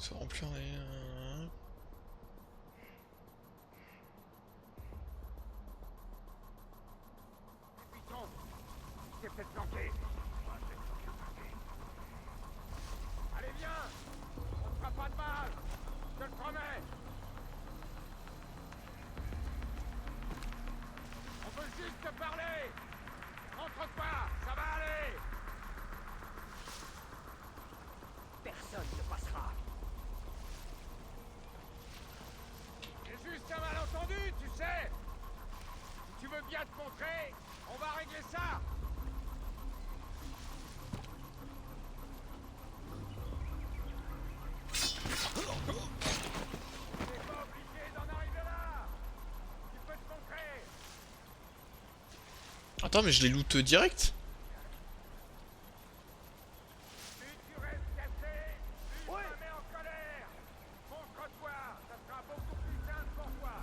Se remplir en Putain, t'es peut-être planqué. Allez, viens. On te fera pas de mal. Je te le promets. On veut juste te parler. Rentre pas, ça va aller. Personne ne passera. C'est juste un malentendu, tu sais. Si tu veux bien te montrer, on va régler ça. T'es pas obligé d'en arriver là. Tu peux te montrer. Attends, mais je les loot direct? Plus tu restes cassé, plus je me mets en colère. Montre-toi, ça sera beaucoup plus simple pour toi.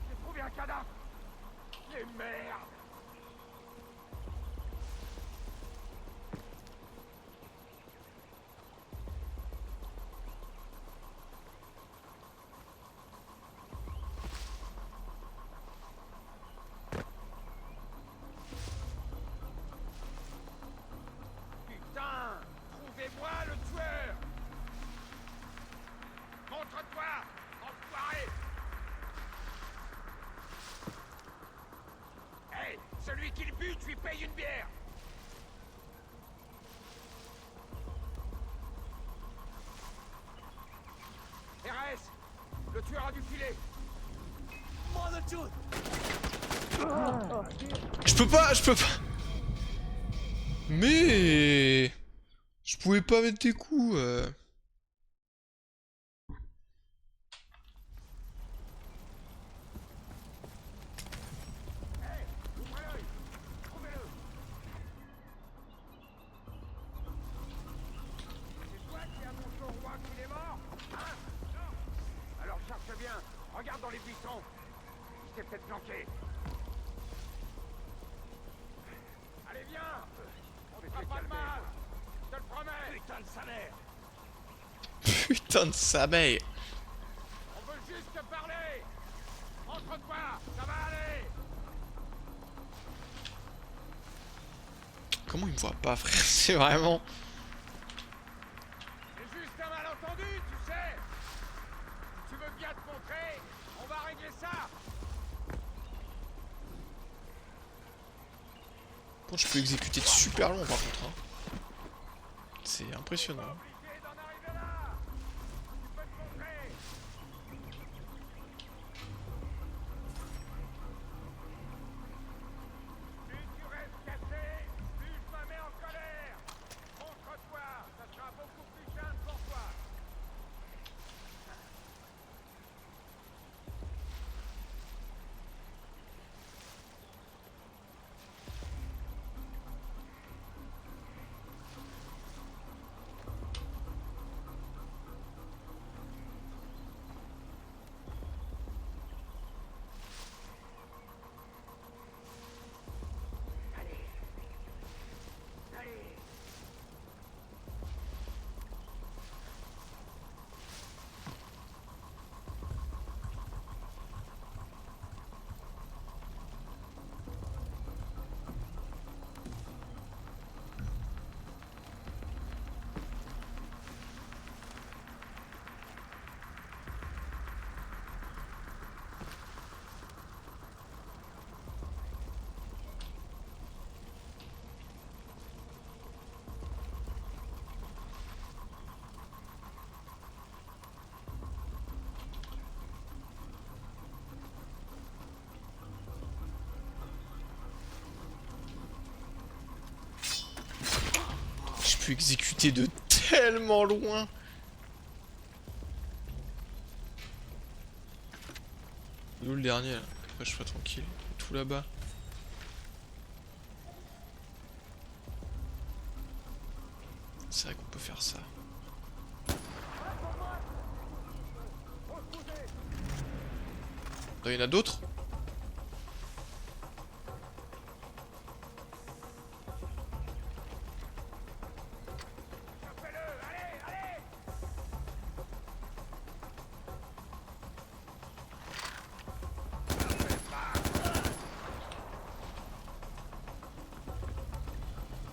J'ai trouvé un cadavre. Les merdes. Putain! Trouvez-moi le tueur! Montre-toi, enfoiré! Hey! Celui qui le bute, lui paye une bière! RS! Le tueur a dû filer! Je peux pas. Mais... Je pouvais pas mettre des coups. Ouvrez l'œil! Trouvez-le! C'est toi qui as montré au roi qu'il est mort? Hein? Non! Alors cherche bien, regarde dans les buissons. Je t'ai peut-être planqué. Allez, viens! On ne fera pas de mal! Je te le promets! Putain de sa mère! Putain de sa mère. On veut juste te parler! Entre-toi, ça va aller! Comment il me voit pas, frère? C'est vraiment... C'est juste un malentendu, tu sais! Si tu veux bien te montrer, on va régler ça! Bon, je peux exécuter de super long par contre. Hein. C'est impressionnant. Obligé d'en arriver là! Tu peux te montrer! Plus tu restes cassé, plus je me mets en colère! Montre-toi, ça sera beaucoup plus simple pour toi! Je peux exécuter de tellement loin. Où le dernier là? Après je sois tranquille. Tout là-bas. C'est vrai qu'on peut faire ça. Il y en a d'autres?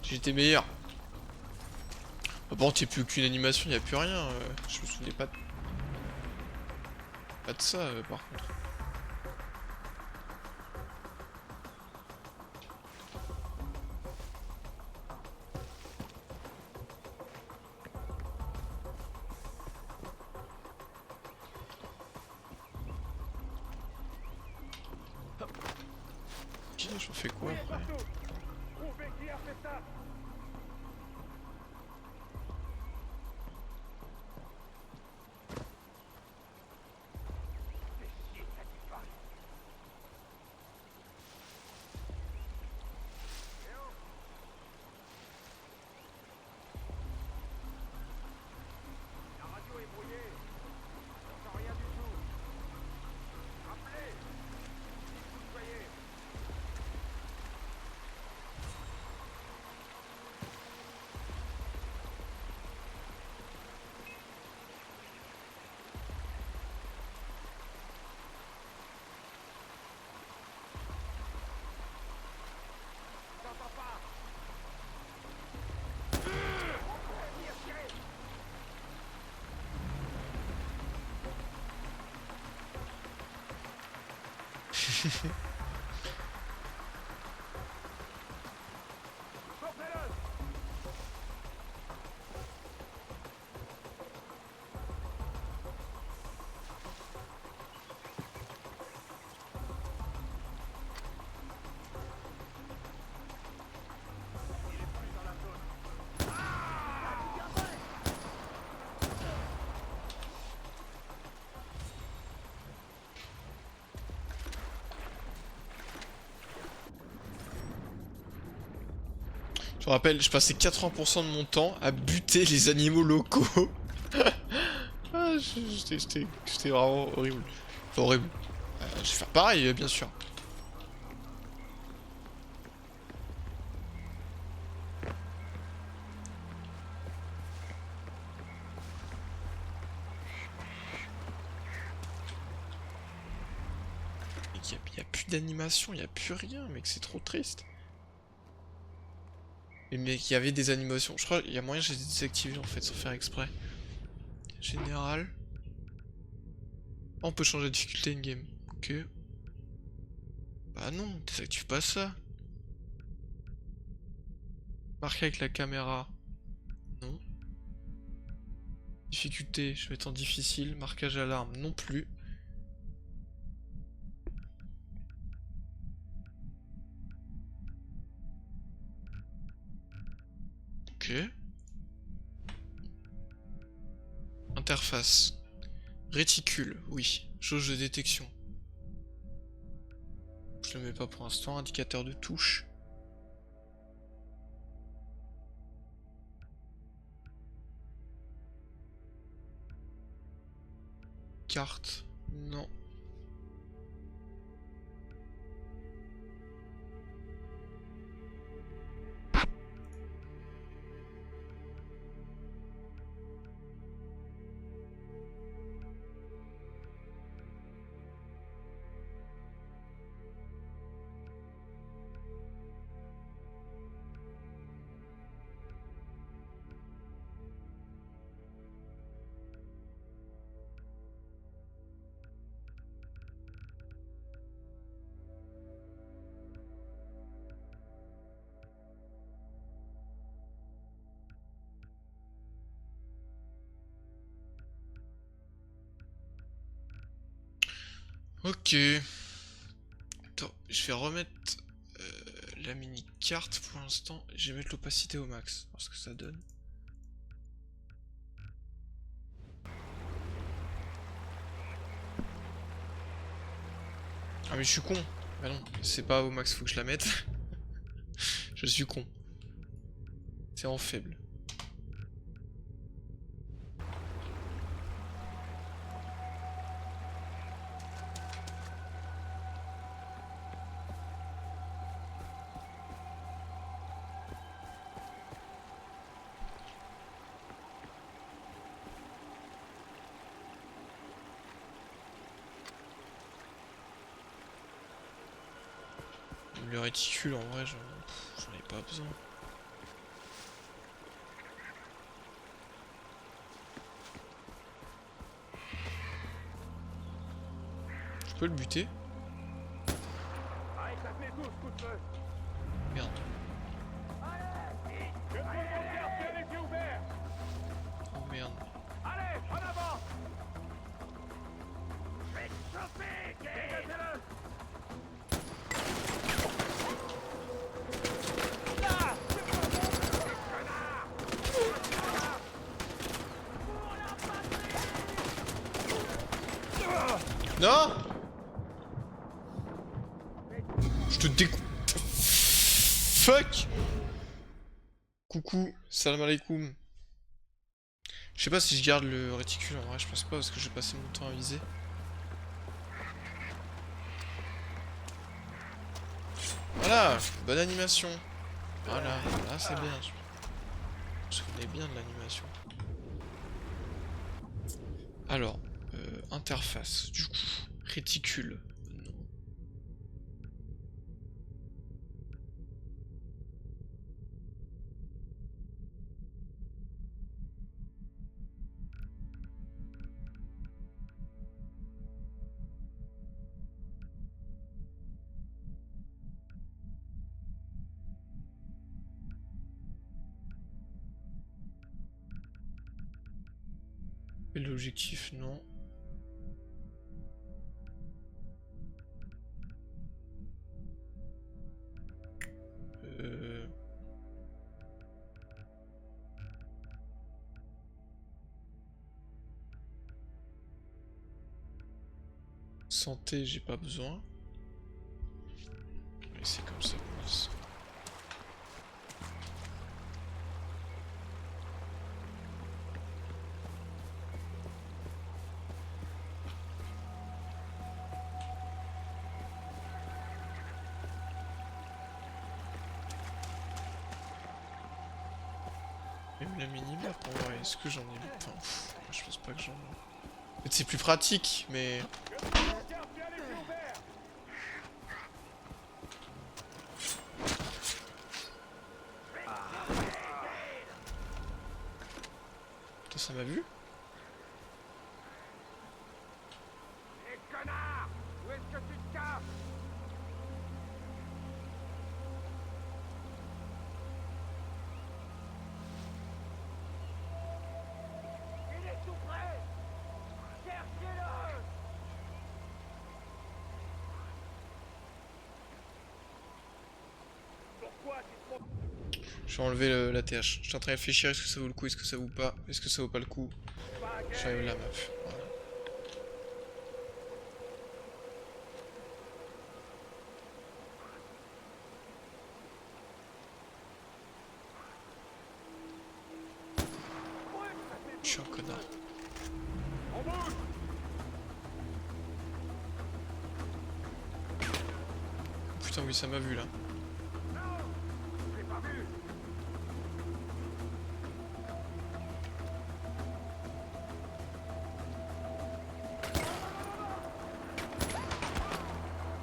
J'étais meilleur. Bon, t'es plus qu'une animation, y a plus rien. Je me souvenais pas de ça, par contre. Ok, j'en fais quoi après? Trouvez qui a fait ça. La radio est brouillée. J'entends rien du tout. Rappelez. Où vous soyez. J'entends pas. Venir tirer. Chauffez-le. Il est plus dans la zone. Je me rappelle, je passais 80% de mon temps à buter les animaux locaux. Ah, j'étais vraiment horrible. Enfin, horrible. Je vais faire pareil, bien sûr. Il y a plus d'animation, il y a plus rien, mec, c'est trop triste. Mais mec, il y avait des animations. Je crois qu'il y a moyen que j'ai désactivé en fait, sans faire exprès. Général. Oh, on peut changer de difficulté in-game. Ok. Bah non, désactive pas ça. Marquer avec la caméra. Non. Difficulté, je vais mettre en difficile. Marquage alarme, non plus. Ok. Interface. Réticule, oui. Jauge de détection. Je le mets pas pour l'instant. Indicateur de touche. Carte. Non. Ok. Attends, je vais remettre la mini-carte pour l'instant. Je vais mettre l'opacité au max. Voir ce que ça donne. Ah mais je suis con. Bah non, c'est pas au max, faut que je la mette. Je suis con. C'est en faible. Le réticule en vrai j'en ai pas besoin. peux le buter? Ah, éclate-les tous, coup de feu. Merde. Que tout le monde garde bien les yeux ouverts. Oh merde. Allez, en avant. Faites chauffer, dégagez-le. Non! Je te découpe. Fuck! Coucou, salam alaikum. Je sais pas si je garde le réticule en vrai, je pense pas parce que j'ai passé mon temps à viser. Voilà, bonne animation. Voilà, là c'est bien. Je connais bien de l'animation. Alors, interface, du coup, réticule. Non. Et l'objectif, non. Santé, j'ai pas besoin. Et c'est comme ça qu'on lance. Même la mini-map en vrai, est-ce que j'en ai... Enfin, je pense pas que j'en ai... En fait, c'est plus pratique, mais... Putain, ça m'a vu? Les connards! Où est-ce que tu te casses? Il est tout près! Cherchez-le! Pourquoi tu te montres? Je vais enlever l'ATH. Je suis en train de réfléchir, est-ce que ça vaut le coup, est-ce que ça vaut pas, est-ce que ça vaut pas le coup. J'enlève la map. Voilà. Je suis un connard. On bouge! Putain oui, ça m'a vu là. Je l'ai pas vu!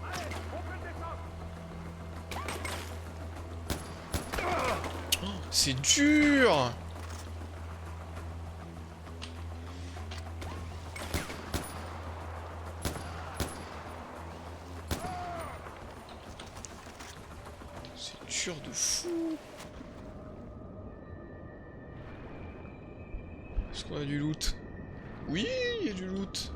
Allez, on peut le descendre! Oh, c'est dur! C'est dur de fou! Est-ce qu'on a du loot? Oui, il y a du loot!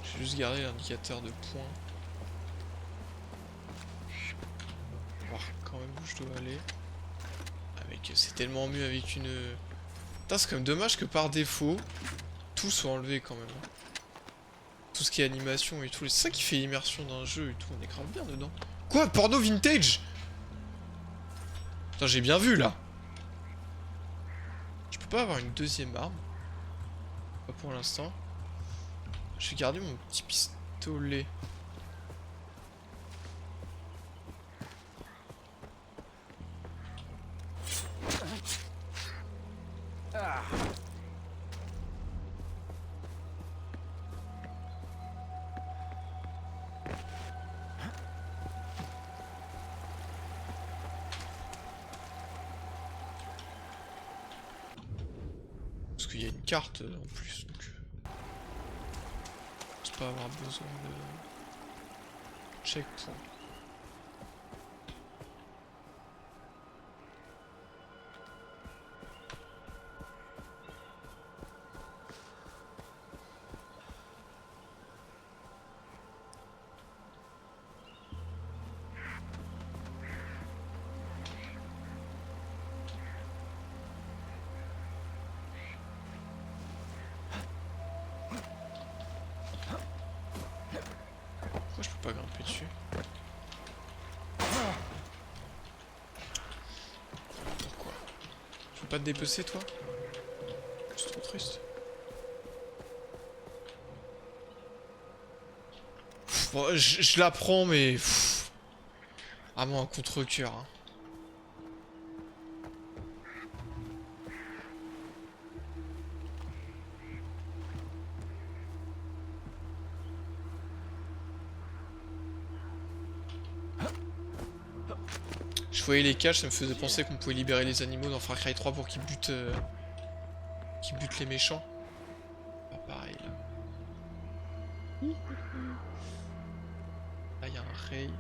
J'ai juste gardé l'indicateur de points. Voir quand même où je dois aller. Avec, c'est tellement mieux avec une... Putain, c'est quand même dommage que par défaut, tout soit enlevé quand même. Tout ce qui est animation et tout. C'est ça qui fait l'immersion d'un jeu et tout. On est grave bien dedans. Quoi? Porno vintage? Putain, j'ai bien vu là. Je peux pas avoir une deuxième arme. Pas pour l'instant. Je vais garder mon petit pistolet. Parce qu'il y a une carte en plus, donc... je pense pas avoir besoin de... checkpoint. Pourquoi je peux pas grimper dessus? Pourquoi? Je peux pas te dépecer toi? C'est trop triste. Bon, je la prends mais... Vraiment un contre-cœur. Hein. Je voyais les caches, ça me faisait penser qu'on pouvait libérer les animaux dans Far Cry 3 pour qu'ils butent les méchants. Pas pareil là. Là il y a un ray.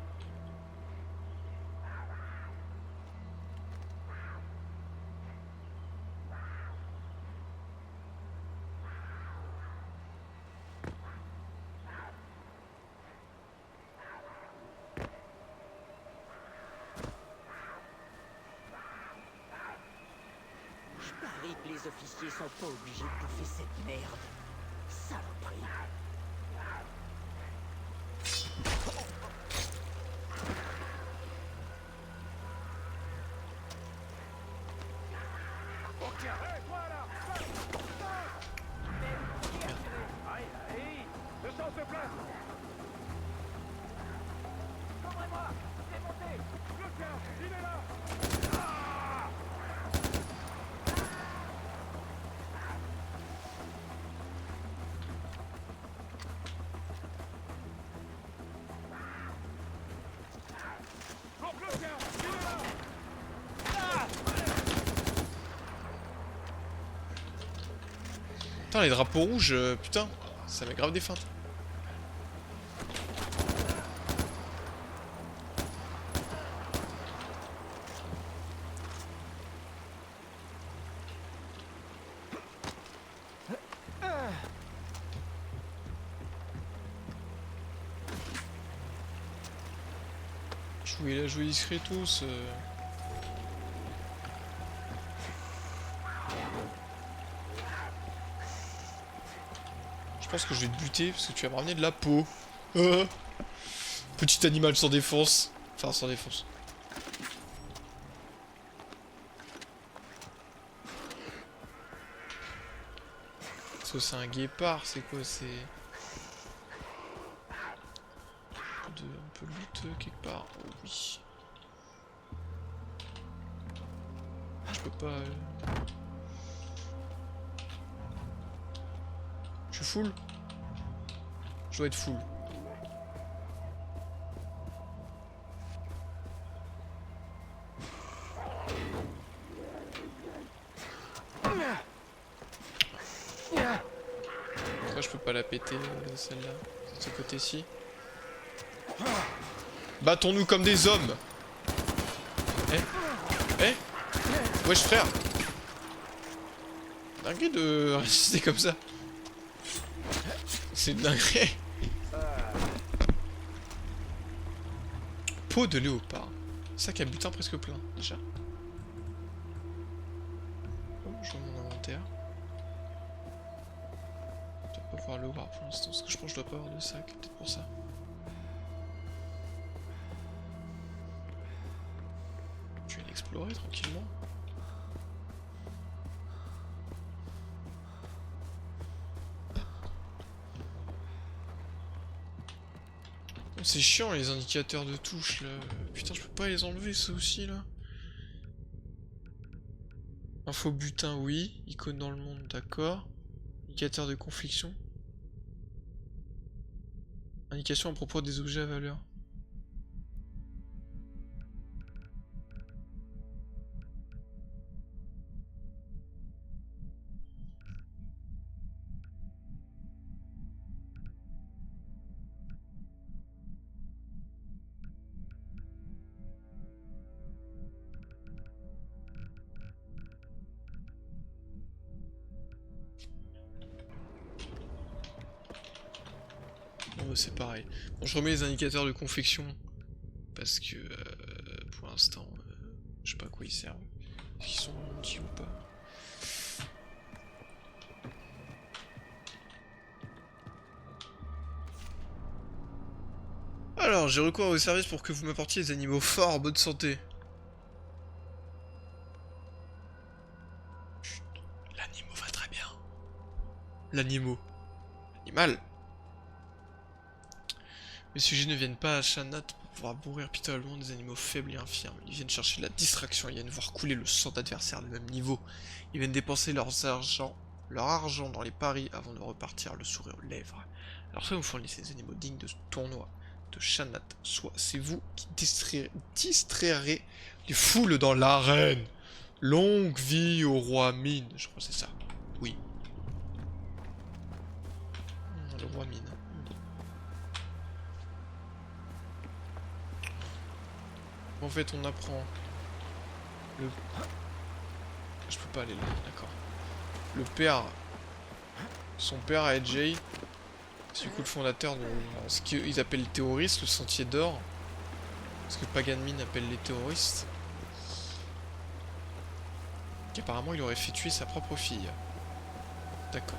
Je parie que les officiers sont pas obligés de bouffer cette merde. Saloperie. Hey, toi là! Aïe, aïe! Le sang se place! Couvrez-moi! Démontez! Le tien! Il est là! Ah! Donc le tien! Il est là! Putain les drapeaux rouges, putain, ça met grave des feintes. Jouer discret tous. Je pense que je vais te buter parce que tu vas me ramener de la peau. Petit animal sans défense. Enfin sans défense. Est-ce que c'est un guépard? C'est quoi? C'est... un peu de loot quelque part. Oh oui. Je peux pas... Je suis full? Je dois être full. Pourquoi je peux pas la péter celle-là? De ce côté-ci? Battons-nous comme des hommes! Eh? Wesh frère! Dingue de résister comme ça! C'est dingue! Peau de léopard. Sac à butin presque plein, déjà. Oh, je vois mon inventaire. Je dois pas pouvoir le voir pour l'instant, parce que je pense que je dois pas avoir de sac, peut-être pour ça. Je vais l'explorer tranquillement. C'est chiant les indicateurs de touche là. Putain, je peux pas les enlever ça aussi là. Info butin, oui. Icône dans le monde, d'accord. Indicateur de confliction. Indication à propos des objets à valeur. eux c'est pareil. Bon, je remets les indicateurs de confection parce que pour l'instant, je sais pas à quoi ils servent. S'ils sont utile ou pas. Alors, j'ai recours à vos services pour que vous m'apportiez des animaux forts en bonne santé. Chut, l'animal va très bien. L'animal. Animal. Mes sujets ne viennent pas à Shanat pour pouvoir bourrir pitoyablement des animaux faibles et infirmes. Ils viennent chercher de la distraction, ils viennent voir couler le sang d'adversaires de même niveau. Ils viennent dépenser leur argent dans les paris avant de repartir le sourire aux lèvres. Alors soit vous fournissez des animaux dignes de ce tournoi de Shanat, soit c'est vous qui distrairez les foules dans l'arène. Longue vie au roi Mine, je crois que c'est ça. Oui. Le roi Mine. En fait, on apprend le... Je peux pas aller là, d'accord. Le père... Son père à Jay, c'est du coup le fondateur de ce qu'ils appellent les terroristes, le sentier d'or. Ce que Pagan Min appelle les terroristes. Qu'apparemment il aurait fait tuer sa propre fille. D'accord.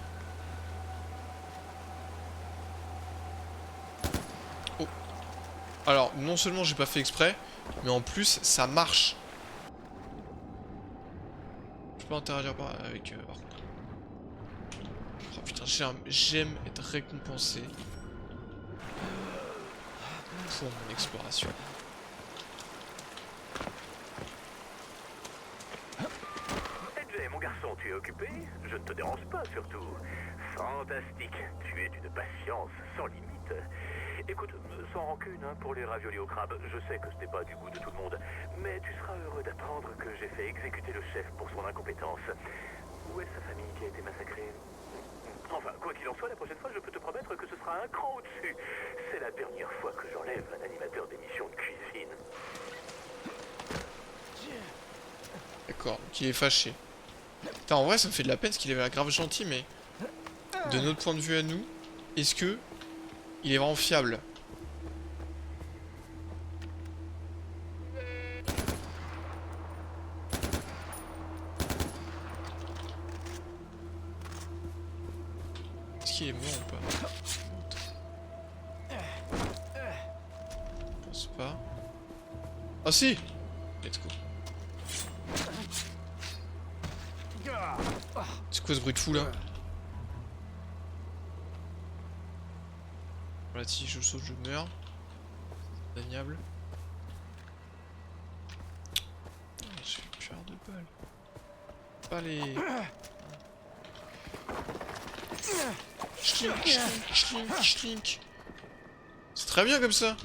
Oh. Alors, non seulement j'ai pas fait exprès, mais en plus, ça marche. Je peux interagir avec... par contre. Oh putain, j'aime être récompensé pour mon exploration. Edgey, mon garçon, tu es occupé? Je ne te dérange pas, surtout. Fantastique. Tu es d'une patience sans limite. Écoute, sans rancune hein, pour les raviolis au crabe, je sais que ce n'est pas du goût de tout le monde, mais tu seras heureux d'apprendre que j'ai fait exécuter le chef pour son incompétence. Où est sa famille qui a été massacrée? Enfin, quoi qu'il en soit, la prochaine fois, je peux te promettre que ce sera un cran au-dessus. C'est la dernière fois que j'enlève un animateur d'émission de cuisine. D'accord, donc il est fâché. Putain, en vrai, ça me fait de la peine parce qu'il avait l'air grave gentil, mais... De notre point de vue à nous, est-ce que... Il est vraiment fiable? Est-ce qu'il est mort ou pas? Je pense pas. Ah si! Let's go. C'est quoi ce bruit de fou là? Voilà, si je saute, je meurs. Indéniable. J'ai peur de balles. Allez. Schlink, schlink, schlink, schlink. C'est très bien comme ça.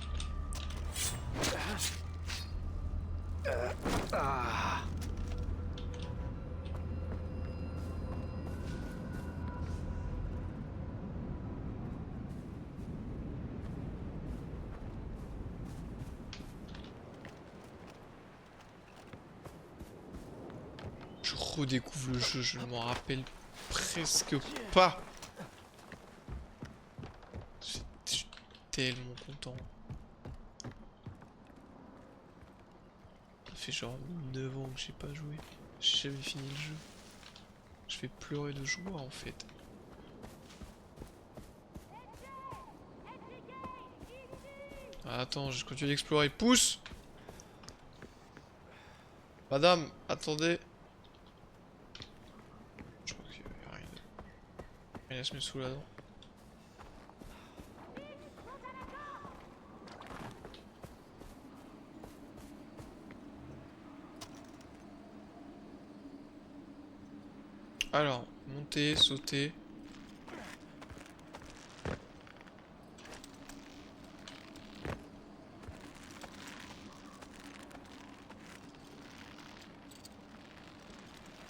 Je redécouvre le jeu, je ne m'en rappelle presque pas. Je suis tellement content. Ça fait genre 9 ans que j'ai pas joué. J'ai jamais fini le jeu. Je vais pleurer de joie en fait. Ah, attends, je continue d'explorer. Pousse! Madame, attendez. Je crois qu'il y a rien à se mettre sous la dent. Alors, monter, sauter.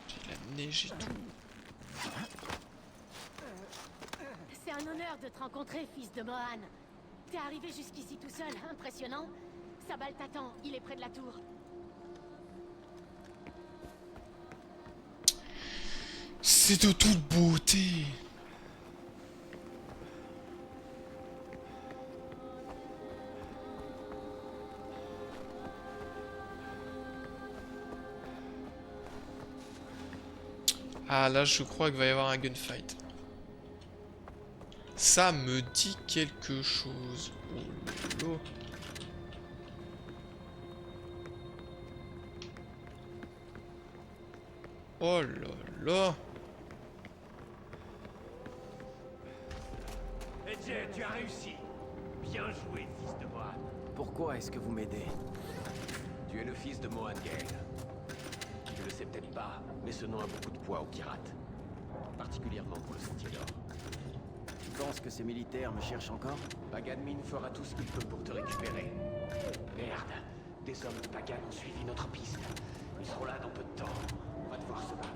J'ai la neige et tout. C'est un honneur de te rencontrer, fils de Mohan. T'es arrivé jusqu'ici tout seul, impressionnant. Sabal t'attend, il est près de la tour. C'est de toute beauté. Ah là, je crois qu'il va y avoir un gunfight. Ça me dit quelque chose. Oh lolo. Oh là là. Edge, tu as réussi. Bien joué, fils de Mohan. Pourquoi est-ce que vous m'aidez? Tu es le fils de Mohan Gale. Tu ne le sais peut-être pas, mais ce nom a beaucoup de poids au Kirat. Particulièrement pour le Sentier d'Or. Tu penses que ces militaires me cherchent encore? Pagan Min fera tout ce qu'il peut pour te récupérer. Merde, des hommes de Pagan ont suivi notre piste. Ils seront là dans peu de temps. On va devoir se battre.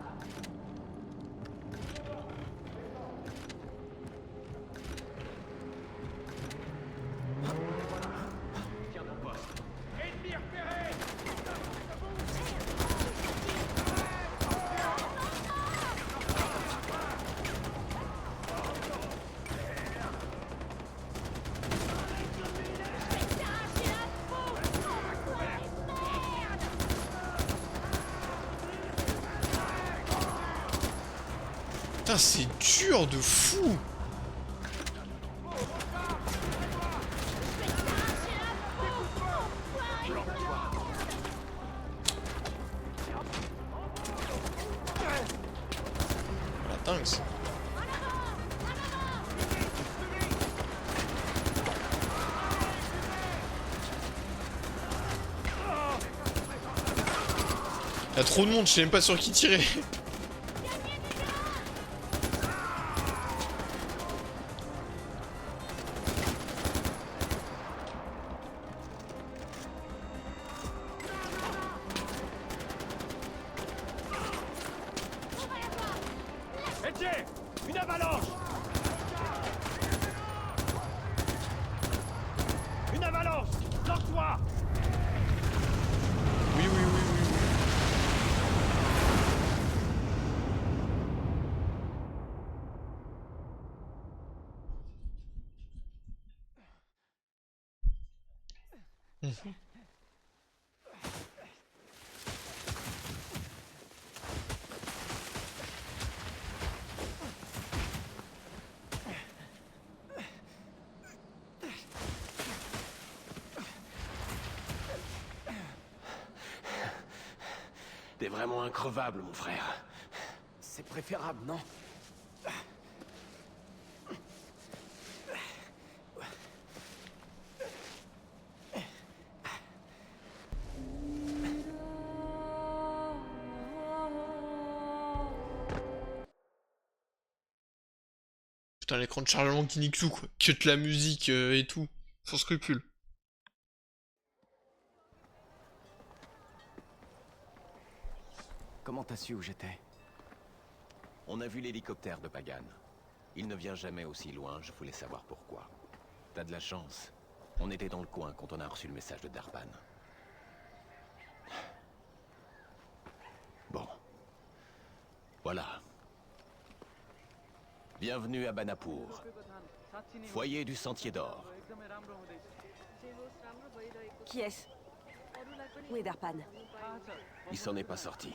Tiens ton poste. Ennemi repéré! Putain, c'est dur de fou. La dingue ça. Il y a trop de monde, je sais même pas sur qui tirer. Edge, une avalanche! Une avalanche! Lance-toi! Oui, oui, oui, oui, oui. T'es vraiment increvable, mon frère. C'est préférable, non? Putain, l'écran de chargement qui nique tout, quoi. Cut la musique et tout. Sans scrupule. Comment t'as su où j'étais? On a vu l'hélicoptère de Pagan. Il ne vient jamais aussi loin, je voulais savoir pourquoi. T'as de la chance. On était dans le coin quand on a reçu le message de Darpan. Bon. Voilà. Bienvenue à Banapur. Foyer du Sentier d'Or. Qui est-ce? Où est Darpan? Il s'en est pas sorti.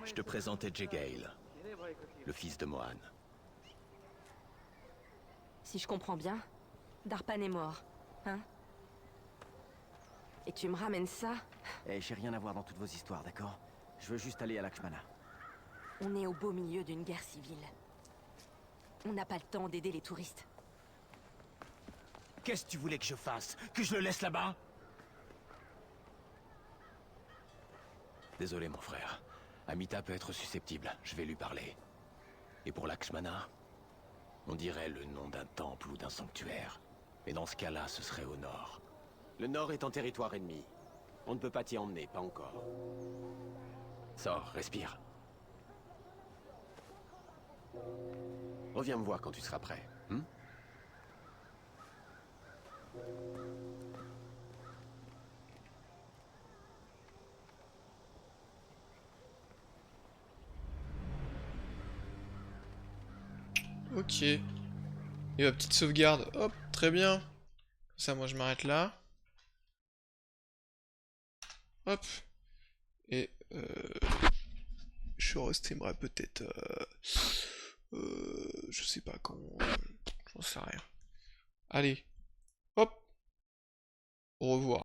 Je te présente Edge Gale, le fils de Mohan. Si je comprends bien, Darpan est mort, hein? Et tu me ramènes ça? Eh, j'ai rien à voir dans toutes vos histoires, d'accord? Je veux juste aller à Lakshmana. On est au beau milieu d'une guerre civile. On n'a pas le temps d'aider les touristes. Qu'est-ce que tu voulais que je fasse? Que je le laisse là-bas? Désolé, mon frère. Amita peut être susceptible, je vais lui parler. Et pour Lakshmana, on dirait le nom d'un temple ou d'un sanctuaire. Mais dans ce cas-là, ce serait au nord. Le nord est en territoire ennemi. On ne peut pas t'y emmener, pas encore. Sors, respire. Reviens me voir quand tu seras prêt, hein? Ok. Et ma petite sauvegarde. Hop, très bien. Comme ça, moi, je m'arrête là. Hop. Et je restreamerai peut-être... je sais pas quand... j'en sais rien. Allez, hop, au revoir.